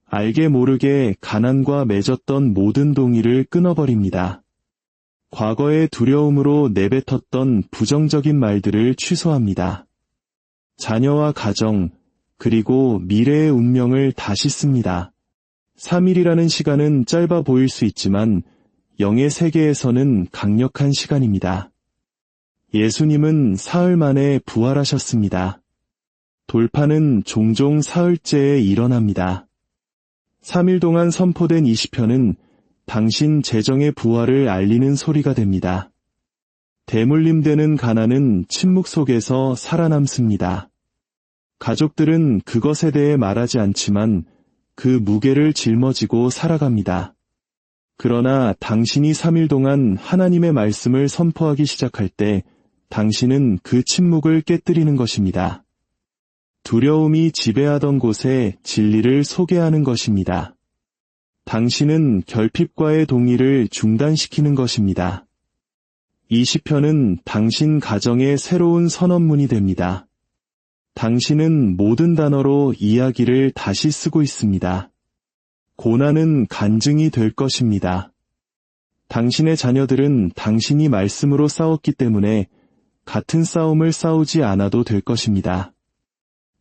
알게 모르게 가난과 맺었던 모든 동의를 끊어버립니다. 과거의 두려움으로 내뱉었던 부정적인 말들을 취소합니다. 자녀와 가정, 그리고 미래의 운명을 다시 씁니다. 3일이라는 시간은 짧아 보일 수 있지만 영의 세계에서는 강력한 시간입니다. 예수님은 사흘 만에 부활하셨습니다. 돌파는 종종 사흘째에 일어납니다. 3일 동안 선포된 이 시편은 당신 재정의 부활을 알리는 소리가 됩니다. 대물림되는 가난은 침묵 속에서 살아남습니다. 가족들은 그것에 대해 말하지 않지만 그 무게를 짊어지고 살아갑니다. 그러나 당신이 3일 동안 하나님의 말씀을 선포하기 시작할 때 당신은 그 침묵을 깨뜨리는 것입니다. 두려움이 지배하던 곳에 진리를 소개하는 것입니다. 당신은 결핍과의 동의를 중단시키는 것입니다. 이 시편은 당신 가정의 새로운 선언문이 됩니다. 당신은 모든 단어로 이야기를 다시 쓰고 있습니다. 고난은 간증이 될 것입니다. 당신의 자녀들은 당신이 말씀으로 싸웠기 때문에 같은 싸움을 싸우지 않아도 될 것입니다.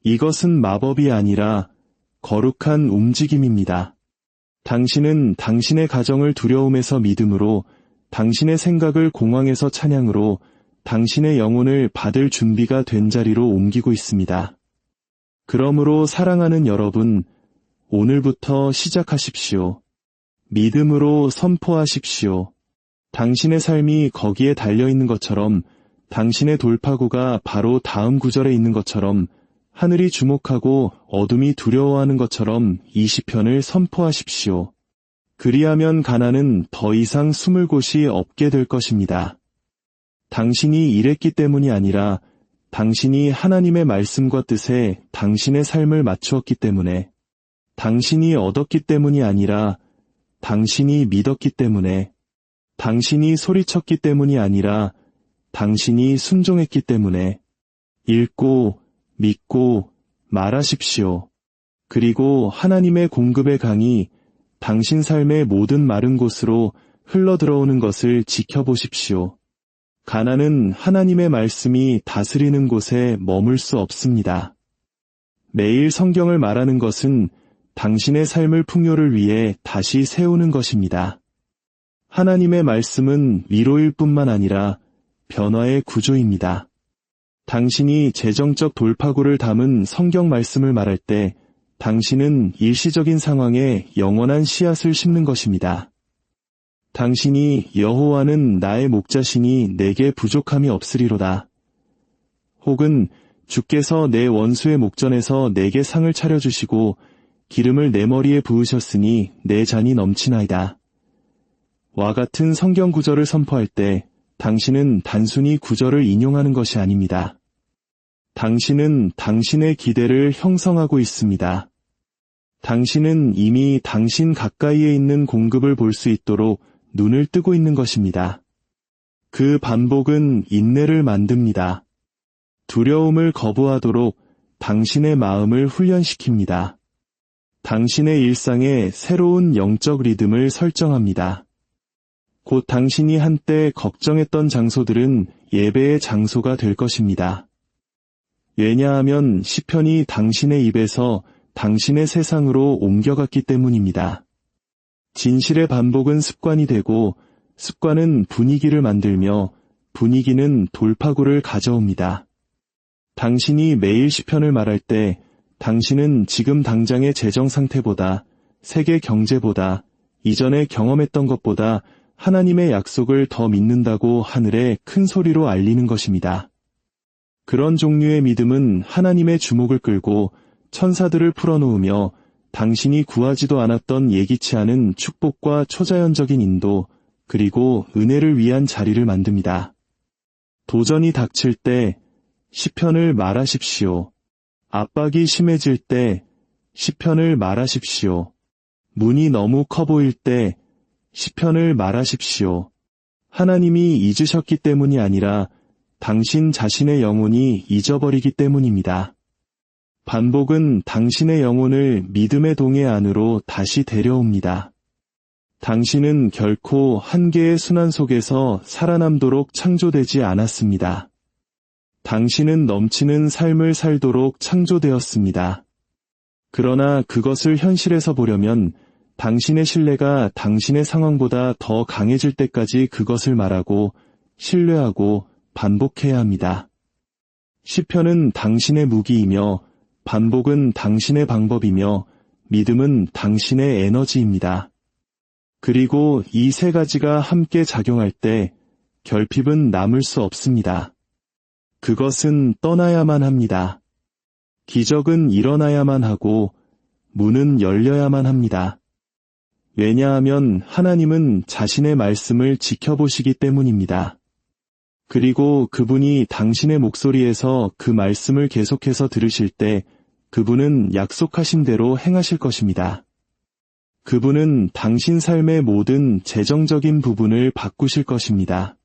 이것은 마법이 아니라 거룩한 움직임입니다. 당신은 당신의 가정을 두려움에서 믿음으로, 당신의 생각을 공황에서 찬양으로, 당신의 영혼을 받을 준비가 된 자리로 옮기고 있습니다. 그러므로 사랑하는 여러분, 오늘부터 시작하십시오. 믿음으로 선포하십시오. 당신의 삶이 거기에 달려있는 것처럼, 당신의 돌파구가 바로 다음 구절에 있는 것처럼, 하늘이 주목하고 어둠이 두려워하는 것처럼 이 시편을 선포하십시오. 그리하면 가난은 더 이상 숨을 곳이 없게 될 것입니다. 당신이 이랬기 때문이 아니라 당신이 하나님의 말씀과 뜻에 당신의 삶을 맞추었기 때문에, 당신이 얻었기 때문이 아니라 당신이 믿었기 때문에, 당신이 소리쳤기 때문이 아니라 당신이 순종했기 때문에, 읽고 믿고 말하십시오. 그리고 하나님의 공급의 강이 당신 삶의 모든 마른 곳으로 흘러들어오는 것을 지켜보십시오. 가난은 하나님의 말씀이 다스리는 곳에 머물 수 없습니다. 매일 성경을 말하는 것은 당신의 삶을 풍요를 위해 다시 세우는 것입니다. 하나님의 말씀은 위로일 뿐만 아니라 변화의 구조입니다. 당신이 재정적 돌파구를 담은 성경 말씀을 말할 때 당신은 일시적인 상황에 영원한 씨앗을 심는 것입니다. 당신이 여호와는 나의 목자시니 내게 부족함이 없으리로다. 혹은 주께서 내 원수의 목전에서 내게 상을 차려주시고 기름을 내 머리에 부으셨으니 내 잔이 넘치나이다. 와 같은 성경 구절을 선포할 때 당신은 단순히 구절을 인용하는 것이 아닙니다. 당신은 당신의 기대를 형성하고 있습니다. 당신은 이미 당신 가까이에 있는 공급을 볼 수 있도록 눈을 뜨고 있는 것입니다. 그 반복은 인내를 만듭니다. 두려움을 거부하도록 당신의 마음을 훈련시킵니다. 당신의 일상에 새로운 영적 리듬을 설정합니다. 곧 당신이 한때 걱정했던 장소들은 예배의 장소가 될 것입니다. 왜냐하면 시편이 당신의 입에서 당신의 세상으로 옮겨갔기 때문입니다. 진실의 반복은 습관이 되고 습관은 분위기를 만들며 분위기는 돌파구를 가져옵니다. 당신이 매일 시편을 말할 때 당신은 지금 당장의 재정 상태보다, 세계 경제보다, 이전에 경험했던 것보다 하나님의 약속을 더 믿는다고 하늘에 큰 소리로 알리는 것입니다. 그런 종류의 믿음은 하나님의 주목을 끌고 천사들을 풀어놓으며 당신이 구하지도 않았던 예기치 않은 축복과 초자연적인 인도, 그리고 은혜를 위한 자리를 만듭니다. 도전이 닥칠 때 시편을 말하십시오. 압박이 심해질 때 시편을 말하십시오. 문이 너무 커 보일 때 시편을 말하십시오. 하나님이 잊으셨기 때문이 아니라 당신 자신의 영혼이 잊어버리기 때문입니다. 반복은 당신의 영혼을 믿음의 동해 안으로 다시 데려옵니다. 당신은 결코 한계의 순환 속에서 살아남도록 창조되지 않았습니다. 당신은 넘치는 삶을 살도록 창조되었습니다. 그러나 그것을 현실에서 보려면 당신의 신뢰가 당신의 상황보다 더 강해질 때까지 그것을 말하고 신뢰하고 반복해야 합니다. 시편은 당신의 무기이며 반복은 당신의 방법이며 믿음은 당신의 에너지입니다. 그리고 이 세 가지가 함께 작용할 때 결핍은 남을 수 없습니다. 그것은 떠나야만 합니다. 기적은 일어나야만 하고 문은 열려야만 합니다. 왜냐하면 하나님은 자신의 말씀을 지켜보시기 때문입니다. 그리고 그분이 당신의 목소리에서 그 말씀을 계속해서 들으실 때 그분은 약속하신 대로 행하실 것입니다. 그분은 당신 삶의 모든 재정적인 부분을 바꾸실 것입니다.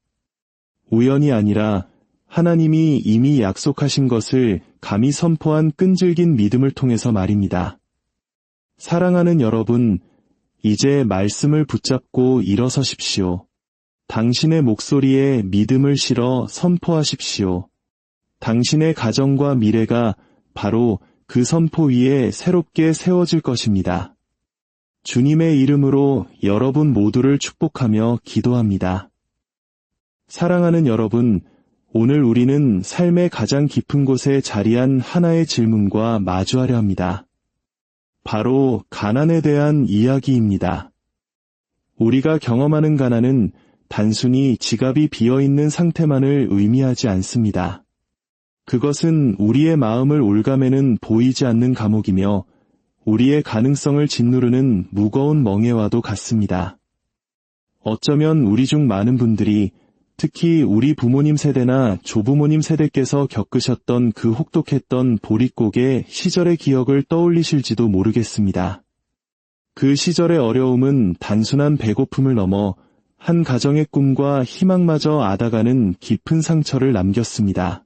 우연이 아니라 하나님이 이미 약속하신 것을 감히 선포한 끈질긴 믿음을 통해서 말입니다. 사랑하는 여러분, 이제 말씀을 붙잡고 일어서십시오. 당신의 목소리에 믿음을 실어 선포하십시오. 당신의 가정과 미래가 바로 그 선포 위에 새롭게 세워질 것입니다. 주님의 이름으로 여러분 모두를 축복하며 기도합니다. 사랑하는 여러분, 오늘 우리는 삶의 가장 깊은 곳에 자리한 하나의 질문과 마주하려 합니다. 바로 가난에 대한 이야기입니다. 우리가 경험하는 가난은 단순히 지갑이 비어있는 상태만을 의미하지 않습니다. 그것은 우리의 마음을 올가매는 보이지 않는 감옥이며 우리의 가능성을 짓누르는 무거운 멍에와도 같습니다. 어쩌면 우리 중 많은 분들이 특히 우리 부모님 세대나 조부모님 세대께서 겪으셨던 그 혹독했던 보릿고개 시절의 기억을 떠올리실지도 모르겠습니다. 그 시절의 어려움은 단순한 배고픔을 넘어 한 가정의 꿈과 희망마저 앗아가는 깊은 상처를 남겼습니다.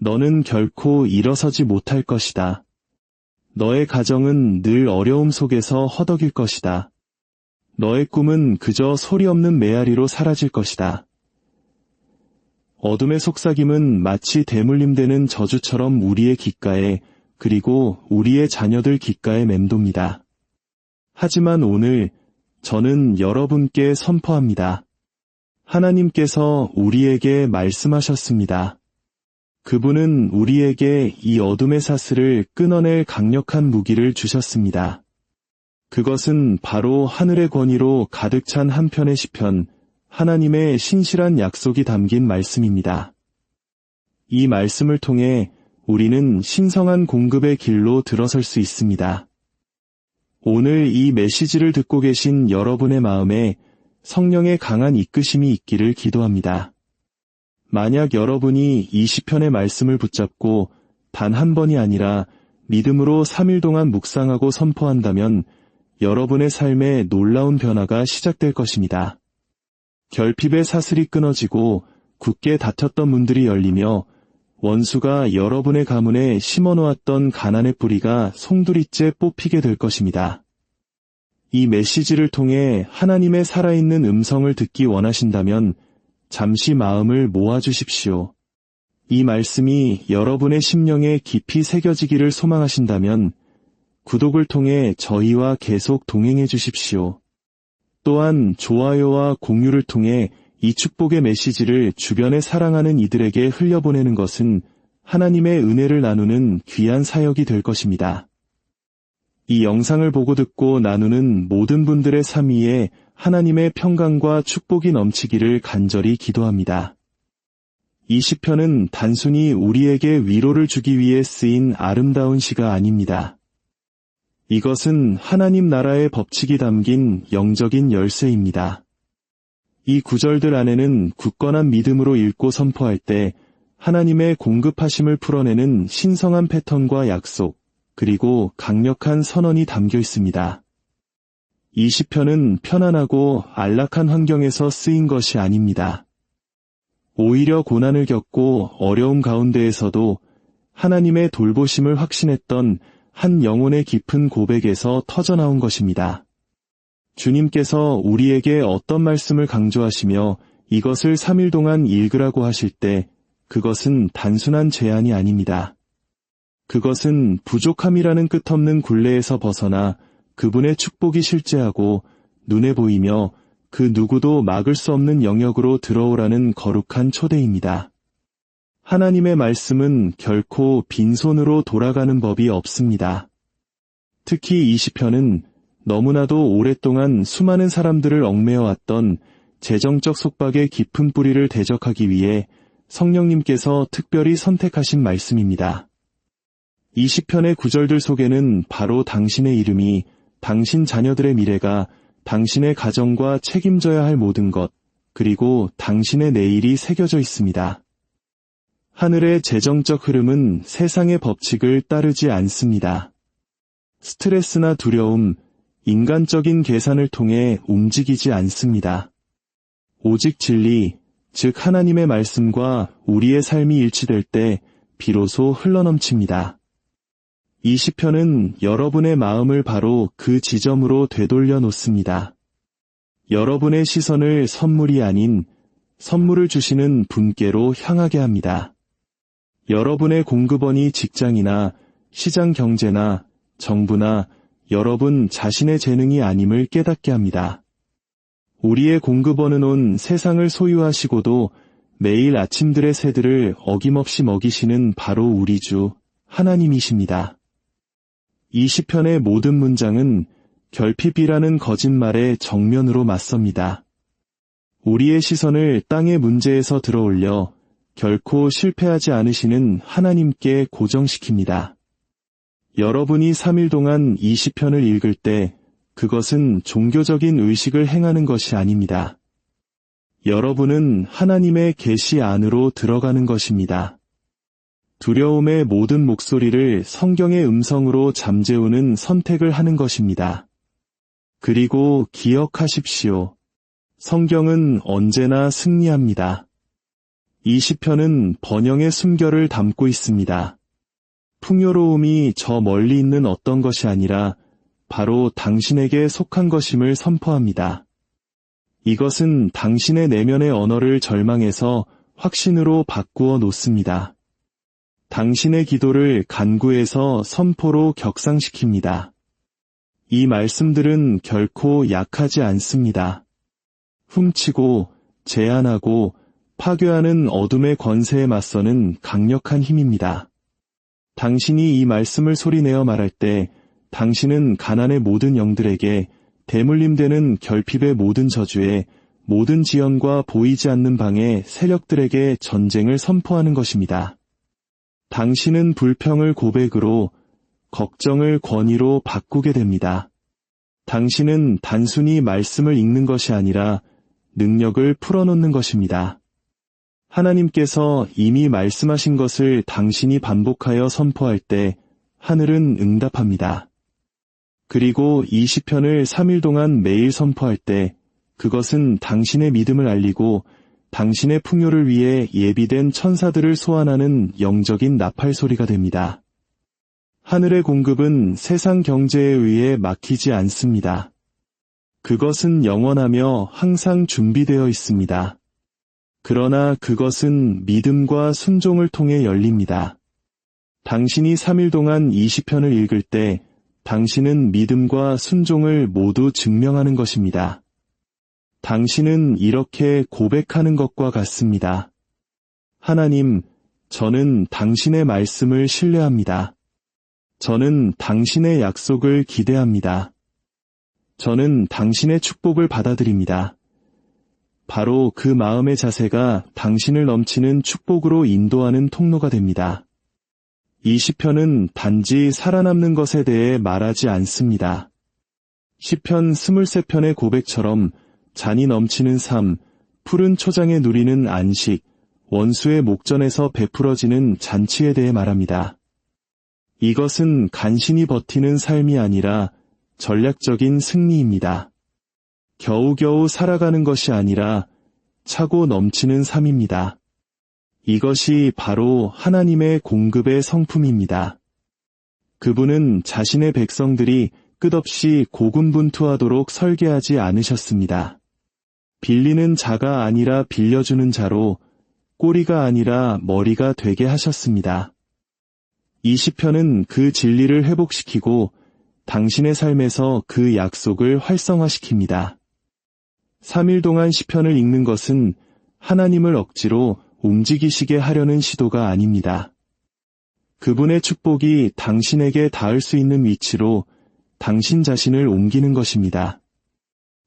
너는 결코 일어서지 못할 것이다. 너의 가정은 늘 어려움 속에서 허덕일 것이다. 너의 꿈은 그저 소리 없는 메아리로 사라질 것이다. 어둠의 속삭임은 마치 대물림되는 저주처럼 우리의 귓가에 그리고 우리의 자녀들 귓가에 맴돕니다. 하지만 오늘 저는 여러분께 선포합니다. 하나님께서 우리에게 말씀하셨습니다. 그분은 우리에게 이 어둠의 사슬을 끊어낼 강력한 무기를 주셨습니다. 그것은 바로 하늘의 권위로 가득 찬 한 편의 시편, 하나님의 신실한 약속이 담긴 말씀입니다. 이 말씀을 통해 우리는 신성한 공급의 길로 들어설 수 있습니다. 오늘 이 메시지를 듣고 계신 여러분의 마음에 성령의 강한 이끄심이 있기를 기도합니다. 만약 여러분이 이 시편의 말씀을 붙잡고 단 한 번이 아니라 믿음으로 3일 동안 묵상하고 선포한다면 여러분의 삶에 놀라운 변화가 시작될 것입니다. 결핍의 사슬이 끊어지고 굳게 닫혔던 문들이 열리며 원수가 여러분의 가문에 심어놓았던 가난의 뿌리가 송두리째 뽑히게 될 것입니다. 이 메시지를 통해 하나님의 살아있는 음성을 듣기 원하신다면 잠시 마음을 모아주십시오. 이 말씀이 여러분의 심령에 깊이 새겨지기를 소망하신다면 구독을 통해 저희와 계속 동행해 주십시오. 또한 좋아요와 공유를 통해 이 축복의 메시지를 주변에 사랑하는 이들에게 흘려보내는 것은 하나님의 은혜를 나누는 귀한 사역이 될 것입니다. 이 영상을 보고 듣고 나누는 모든 분들의 삶 위에 하나님의 평강과 축복이 넘치기를 간절히 기도합니다. 이 시편은 단순히 우리에게 위로를 주기 위해 쓰인 아름다운 시가 아닙니다. 이것은 하나님 나라의 법칙이 담긴 영적인 열쇠입니다. 이 구절들 안에는 굳건한 믿음으로 읽고 선포할 때 하나님의 공급하심을 풀어내는 신성한 패턴과 약속, 그리고 강력한 선언이 담겨 있습니다. 이 시편은 편안하고 안락한 환경에서 쓰인 것이 아닙니다. 오히려 고난을 겪고 어려움 가운데에서도 하나님의 돌보심을 확신했던 한 영혼의 깊은 고백에서 터져나온 것입니다. 주님께서 우리에게 어떤 말씀을 강조하시며 이것을 3일 동안 읽으라고 하실 때 그것은 단순한 제안이 아닙니다. 그것은 부족함이라는 끝없는 굴레에서 벗어나 그분의 축복이 실제하고 눈에 보이며 그 누구도 막을 수 없는 영역으로 들어오라는 거룩한 초대입니다. 하나님의 말씀은 결코 빈손으로 돌아가는 법이 없습니다. 특히 이 시편은 너무나도 오랫동안 수많은 사람들을 얽매여왔던 재정적 속박의 깊은 뿌리를 대적하기 위해 성령님께서 특별히 선택하신 말씀입니다. 이 시편의 구절들 속에는 바로 당신의 이름이, 당신 자녀들의 미래가, 당신의 가정과 책임져야 할 모든 것, 그리고 당신의 내일이 새겨져 있습니다. 하늘의 재정적 흐름은 세상의 법칙을 따르지 않습니다. 스트레스나 두려움, 인간적인 계산을 통해 움직이지 않습니다. 오직 진리, 즉 하나님의 말씀과 우리의 삶이 일치될 때 비로소 흘러넘칩니다. 이 시편은 여러분의 마음을 바로 그 지점으로 되돌려 놓습니다. 여러분의 시선을 선물이 아닌 선물을 주시는 분께로 향하게 합니다. 여러분의 공급원이 직장이나 시장 경제나 정부나 여러분 자신의 재능이 아님을 깨닫게 합니다. 우리의 공급원은 온 세상을 소유하시고도 매일 아침들의 새들을 어김없이 먹이시는 바로 우리 주 하나님이십니다. 이 시편의 모든 문장은 결핍이라는 거짓말의 정면으로 맞섭니다. 우리의 시선을 땅의 문제에서 들어올려 결코 실패하지 않으시는 하나님께 고정시킵니다. 여러분이 3일 동안 이 시편을 읽을 때 그것은 종교적인 의식을 행하는 것이 아닙니다. 여러분은 하나님의 계시 안으로 들어가는 것입니다. 두려움의 모든 목소리를 성경의 음성으로 잠재우는 선택을 하는 것입니다. 그리고 기억하십시오. 성경은 언제나 승리합니다. 이 시편은 번영의 숨결을 담고 있습니다. 풍요로움이 저 멀리 있는 어떤 것이 아니라 바로 당신에게 속한 것임을 선포합니다. 이것은 당신의 내면의 언어를 절망에서 확신으로 바꾸어 놓습니다. 당신의 기도를 간구에서 선포로 격상시킵니다. 이 말씀들은 결코 약하지 않습니다. 훔치고 제한하고 파괴하는 어둠의 권세에 맞서는 강력한 힘입니다. 당신이 이 말씀을 소리내어 말할 때 당신은 가난의 모든 영들에게, 대물림되는 결핍의 모든 저주에, 모든 지연과 보이지 않는 방의 세력들에게 전쟁을 선포하는 것입니다. 당신은 불평을 고백으로, 걱정을 권위로 바꾸게 됩니다. 당신은 단순히 말씀을 읽는 것이 아니라 능력을 풀어놓는 것입니다. 하나님께서 이미 말씀하신 것을 당신이 반복하여 선포할 때 하늘은 응답합니다. 그리고 이 시편을 3일 동안 매일 선포할 때 그것은 당신의 믿음을 알리고 당신의 풍요를 위해 예비된 천사들을 소환하는 영적인 나팔 소리가 됩니다. 하늘의 공급은 세상 경제에 의해 막히지 않습니다. 그것은 영원하며 항상 준비되어 있습니다. 그러나 그것은 믿음과 순종을 통해 열립니다. 당신이 3일 동안 이 시편을 읽을 때 당신은 믿음과 순종을 모두 증명하는 것입니다. 당신은 이렇게 고백하는 것과 같습니다. 하나님, 저는 당신의 말씀을 신뢰합니다. 저는 당신의 약속을 기대합니다. 저는 당신의 축복을 받아들입니다. 바로 그 마음의 자세가 당신을 넘치는 축복으로 인도하는 통로가 됩니다. 이 시편은 단지 살아남는 것에 대해 말하지 않습니다. 시편 23편의 고백처럼 잔이 넘치는 삶, 푸른 초장에 누리는 안식, 원수의 목전에서 베풀어지는 잔치에 대해 말합니다. 이것은 간신히 버티는 삶이 아니라 전략적인 승리입니다. 겨우겨우 살아가는 것이 아니라 차고 넘치는 삶입니다. 이것이 바로 하나님의 공급의 성품입니다. 그분은 자신의 백성들이 끝없이 고군분투하도록 설계하지 않으셨습니다. 빌리는 자가 아니라 빌려주는 자로, 꼬리가 아니라 머리가 되게 하셨습니다. 이 시편은 그 진리를 회복시키고 당신의 삶에서 그 약속을 활성화시킵니다. 3일 동안 시편을 읽는 것은 하나님을 억지로 움직이시게 하려는 시도가 아닙니다. 그분의 축복이 당신에게 닿을 수 있는 위치로 당신 자신을 옮기는 것입니다.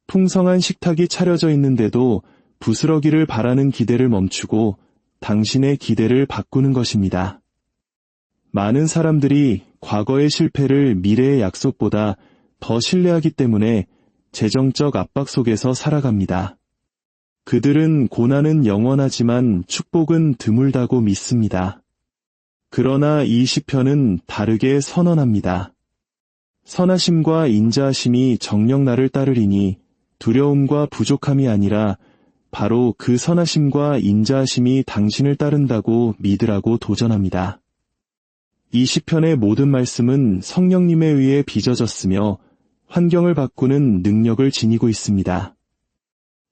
풍성한 식탁이 차려져 있는데도 부스러기를 바라는 기대를 멈추고 당신의 기대를 바꾸는 것입니다. 많은 사람들이 과거의 실패를 미래의 약속보다 더 신뢰하기 때문에 재정적 압박 속에서 살아갑니다. 그들은 고난은 영원하지만 축복은 드물다고 믿습니다. 그러나 이 시편은 다르게 선언합니다. 선하심과 인자하심이 정녕 나를 따르리니 두려움과 부족함이 아니라 바로 그 선하심과 인자하심이 당신을 따른다고 믿으라고 도전합니다. 이 시편의 모든 말씀은 성령님에 의해 빚어졌으며 환경을 바꾸는 능력을 지니고 있습니다.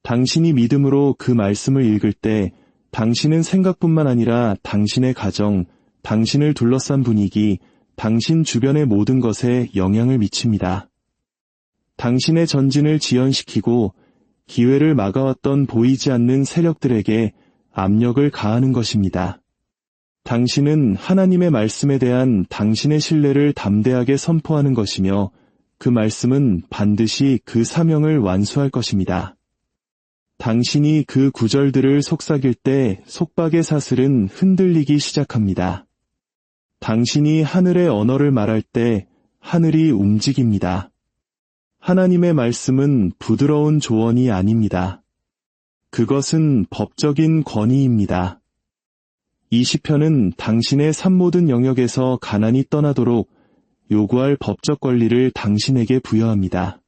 당신이 믿음으로 그 말씀을 읽을 때 당신은 생각뿐만 아니라 당신의 가정, 당신을 둘러싼 분위기, 당신 주변의 모든 것에 영향을 미칩니다. 당신의 전진을 지연시키고 기회를 막아왔던 보이지 않는 세력들에게 압력을 가하는 것입니다. 당신은 하나님의 말씀에 대한 당신의 신뢰를 담대하게 선포하는 것이며 그 말씀은 반드시 그 사명을 완수할 것입니다. 당신이 그 구절들을 속삭일 때 속박의 사슬은 흔들리기 시작합니다. 당신이 하늘의 언어를 말할 때 하늘이 움직입니다. 하나님의 말씀은 부드러운 조언이 아닙니다. 그것은 법적인 권위입니다. 이 시편은 당신의 삶 모든 영역에서 가난이 떠나도록 요구할 법적 권리를 당신에게 부여합니다.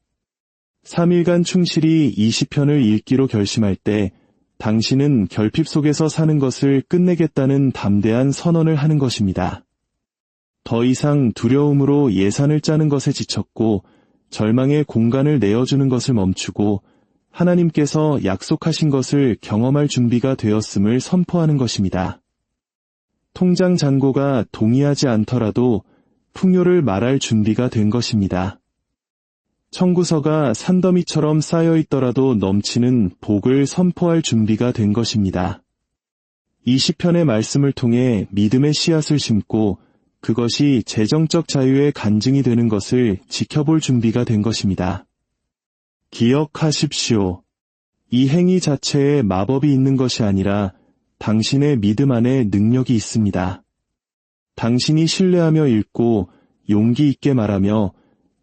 3일간 충실히 이 시편을 읽기로 결심할 때 당신은 결핍 속에서 사는 것을 끝내겠다는 담대한 선언을 하는 것입니다. 더 이상 두려움으로 예산을 짜는 것에 지쳤고 절망의 공간을 내어주는 것을 멈추고 하나님께서 약속하신 것을 경험할 준비가 되었음을 선포하는 것입니다. 통장 잔고가 동의하지 않더라도 풍요를 말할 준비가 된 것입니다. 청구서가 산더미처럼 쌓여 있더라도 넘치는 복을 선포할 준비가 된 것입니다. 이 시편의 말씀을 통해 믿음의 씨앗을 심고 그것이 재정적 자유의 간증이 되는 것을 지켜볼 준비가 된 것입니다. 기억하십시오. 이 행위 자체에 마법이 있는 것이 아니라 당신의 믿음 안에 능력이 있습니다. 당신이 신뢰하며 읽고 용기 있게 말하며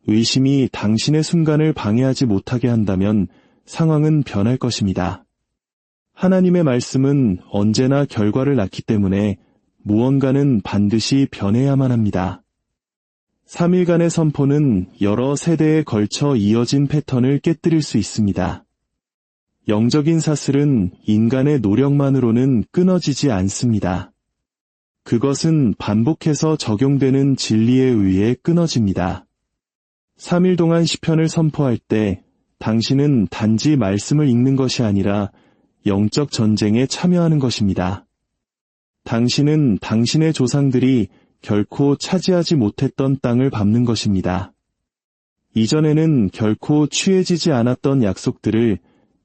의심이 당신의 순간을 방해하지 못하게 한다면 상황은 변할 것입니다. 하나님의 말씀은 언제나 결과를 낳기 때문에 무언가는 반드시 변해야만 합니다. 3일간의 선포는 여러 세대에 걸쳐 이어진 패턴을 깨뜨릴 수 있습니다. 영적인 사슬은 인간의 노력만으로는 끊어지지 않습니다. 그것은 반복해서 적용되는 진리에 의해 끊어집니다. 3일 동안 시편을 선포할 때 당신은 단지 말씀을 읽는 것이 아니라 영적 전쟁에 참여하는 것입니다. 당신은 당신의 조상들이 결코 차지하지 못했던 땅을 밟는 것입니다. 이전에는 결코 취해지지 않았던 약속들을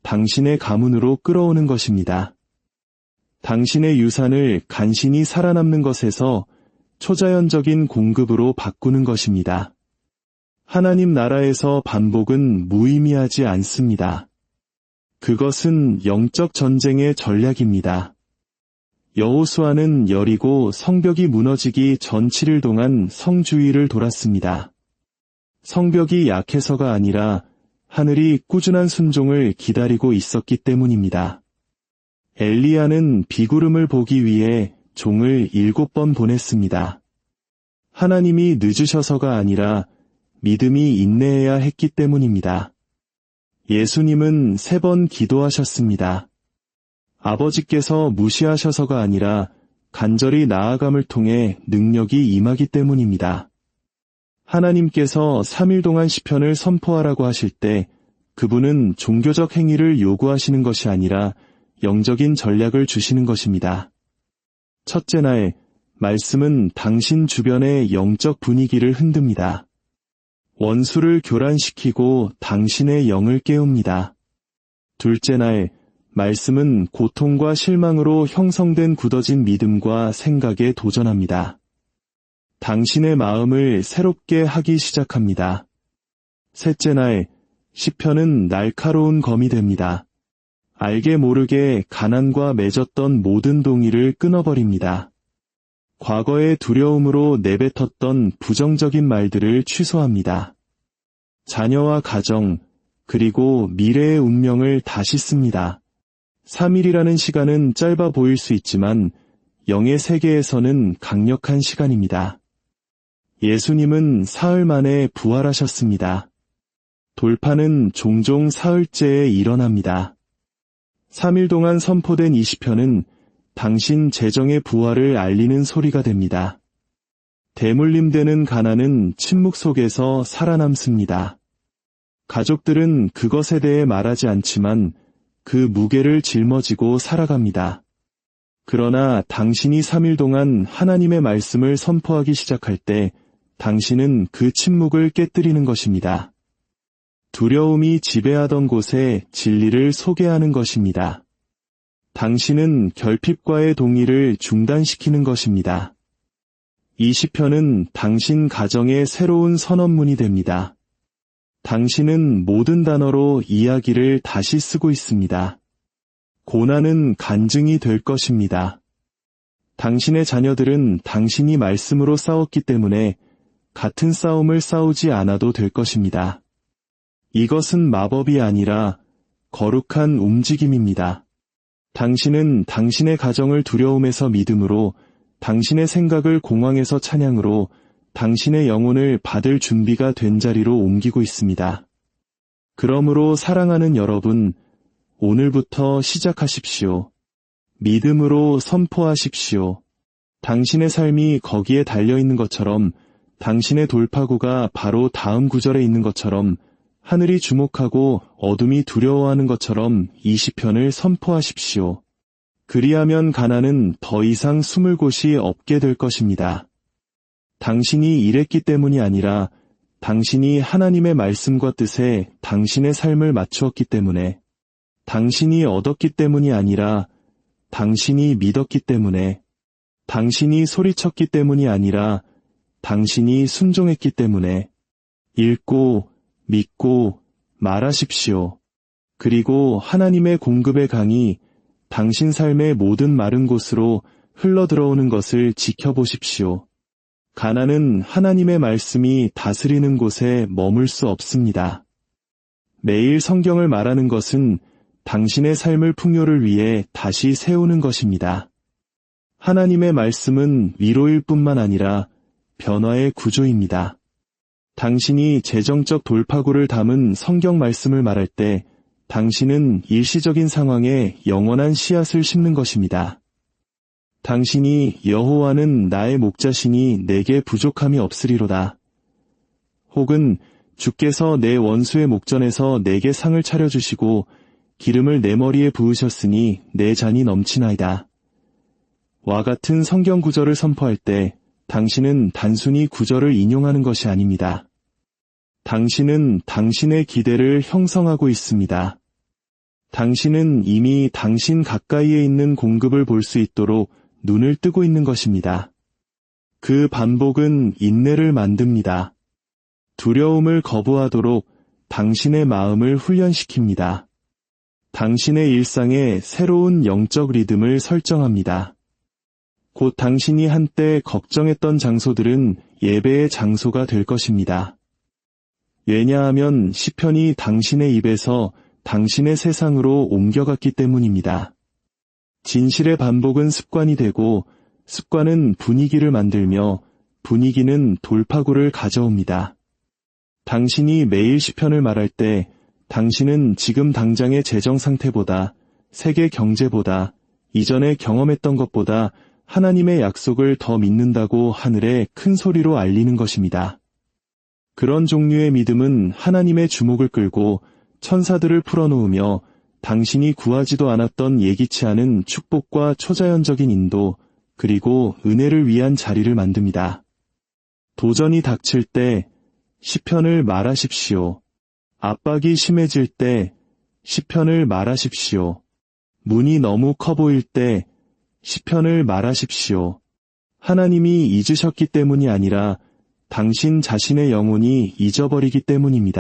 당신의 가문으로 끌어오는 것입니다. 당신의 유산을 간신히 살아남는 것에서 초자연적인 공급으로 바꾸는 것입니다. 하나님 나라에서 반복은 무의미하지 않습니다. 그것은 영적 전쟁의 전략입니다. 여호수아는 여리고 성벽이 무너지기 전 7일 동안 성주위를 돌았습니다. 성벽이 약해서가 아니라 하늘이 꾸준한 순종을 기다리고 있었기 때문입니다. 엘리야는 비구름을 보기 위해 종을 7번 보냈습니다. 하나님이 늦으셔서가 아니라 믿음이 인내해야 했기 때문입니다. 예수님은 3번 기도하셨습니다. 아버지께서 무시하셔서가 아니라 간절히 나아감을 통해 능력이 임하기 때문입니다. 하나님께서 3일 동안 시편을 선포하라고 하실 때 그분은 종교적 행위를 요구하시는 것이 아니라 영적인 전략을 주시는 것입니다. 첫째 날, 말씀은 당신 주변의 영적 분위기를 흔듭니다. 원수를 교란시키고 당신의 영을 깨웁니다. 둘째 날, 말씀은 고통과 실망으로 형성된 굳어진 믿음과 생각에 도전합니다. 당신의 마음을 새롭게 하기 시작합니다. 셋째 날, 시편은 날카로운 검이 됩니다. 알게 모르게 가난과 맺었던 모든 동의를 끊어버립니다. 과거의 두려움으로 내뱉었던 부정적인 말들을 취소합니다. 자녀와 가정, 그리고 미래의 운명을 다시 씁니다. 3일이라는 시간은 짧아 보일 수 있지만 영의 세계에서는 강력한 시간입니다. 예수님은 사흘 만에 부활하셨습니다. 돌파는 종종 사흘째에 일어납니다. 3일 동안 선포된 이 시편은 당신 재정의 부활을 알리는 소리가 됩니다. 대물림되는 가난은 침묵 속에서 살아남습니다. 가족들은 그것에 대해 말하지 않지만 그 무게를 짊어지고 살아갑니다. 그러나 당신이 3일 동안 하나님의 말씀을 선포하기 시작할 때 당신은 그 침묵을 깨뜨리는 것입니다. 두려움이 지배하던 곳에 진리를 소개하는 것입니다. 당신은 결핍과의 동의를 중단시키는 것입니다. 이 시편은 당신 가정의 새로운 선언문이 됩니다. 당신은 모든 단어로 이야기를 다시 쓰고 있습니다. 고난은 간증이 될 것입니다. 당신의 자녀들은 당신이 말씀으로 싸웠기 때문에 같은 싸움을 싸우지 않아도 될 것입니다. 이것은 마법이 아니라 거룩한 움직임입니다. 당신은 당신의 가정을 두려움에서 믿음으로, 당신의 생각을 공황에서 찬양으로, 당신의 영혼을 받을 준비가 된 자리로 옮기고 있습니다. 그러므로 사랑하는 여러분, 오늘부터 시작하십시오. 믿음으로 선포하십시오. 당신의 삶이 거기에 달려있는 것처럼, 당신의 돌파구가 바로 다음 구절에 있는 것처럼, 하늘이 주목하고 어둠이 두려워하는 것처럼 이 시편을 선포하십시오. 그리하면 가난은 더 이상 숨을 곳이 없게 될 것입니다. 당신이 이랬기 때문이 아니라 당신이 하나님의 말씀과 뜻에 당신의 삶을 맞추었기 때문에, 당신이 얻었기 때문이 아니라 당신이 믿었기 때문에, 당신이 소리쳤기 때문이 아니라 당신이 순종했기 때문에, 읽고 믿고 말하십시오. 그리고 하나님의 공급의 강이 당신 삶의 모든 마른 곳으로 흘러들어오는 것을 지켜보십시오. 가난은 하나님의 말씀이 다스리는 곳에 머물 수 없습니다. 매일 성경을 말하는 것은 당신의 삶을 풍요를 위해 다시 세우는 것입니다. 하나님의 말씀은 위로일 뿐만 아니라 변화의 구조입니다. 당신이 재정적 돌파구를 담은 성경 말씀을 말할 때 당신은 일시적인 상황에 영원한 씨앗을 심는 것입니다. 당신이 여호와는 나의 목자시니 내게 부족함이 없으리로다. 혹은 주께서 내 원수의 목전에서 내게 상을 차려주시고 기름을 내 머리에 부으셨으니 내 잔이 넘치나이다. 와 같은 성경 구절을 선포할 때 당신은 단순히 구절을 인용하는 것이 아닙니다. 당신은 당신의 기대를 형성하고 있습니다. 당신은 이미 당신 가까이에 있는 공급을 볼 수 있도록 눈을 뜨고 있는 것입니다. 그 반복은 인내를 만듭니다. 두려움을 거부하도록 당신의 마음을 훈련시킵니다. 당신의 일상에 새로운 영적 리듬을 설정합니다. 곧 당신이 한때 걱정했던 장소들은 예배의 장소가 될 것입니다. 왜냐하면 시편이 당신의 입에서 당신의 세상으로 옮겨갔기 때문입니다. 진실의 반복은 습관이 되고 습관은 분위기를 만들며 분위기는 돌파구를 가져옵니다. 당신이 매일 시편을 말할 때 당신은 지금 당장의 재정 상태보다, 세계 경제보다, 이전에 경험했던 것보다 하나님의 약속을 더 믿는다고 하늘에 큰 소리로 알리는 것입니다. 그런 종류의 믿음은 하나님의 주목을 끌고 천사들을 풀어놓으며 당신이 구하지도 않았던 예기치 않은 축복과 초자연적인 인도, 그리고 은혜를 위한 자리를 만듭니다. 도전이 닥칠 때 시편을 말하십시오. 압박이 심해질 때 시편을 말하십시오. 문이 너무 커 보일 때 시편을 말하십시오. 하나님이 잊으셨기 때문이 아니라 당신 자신의 영혼이 잊어버리기 때문입니다.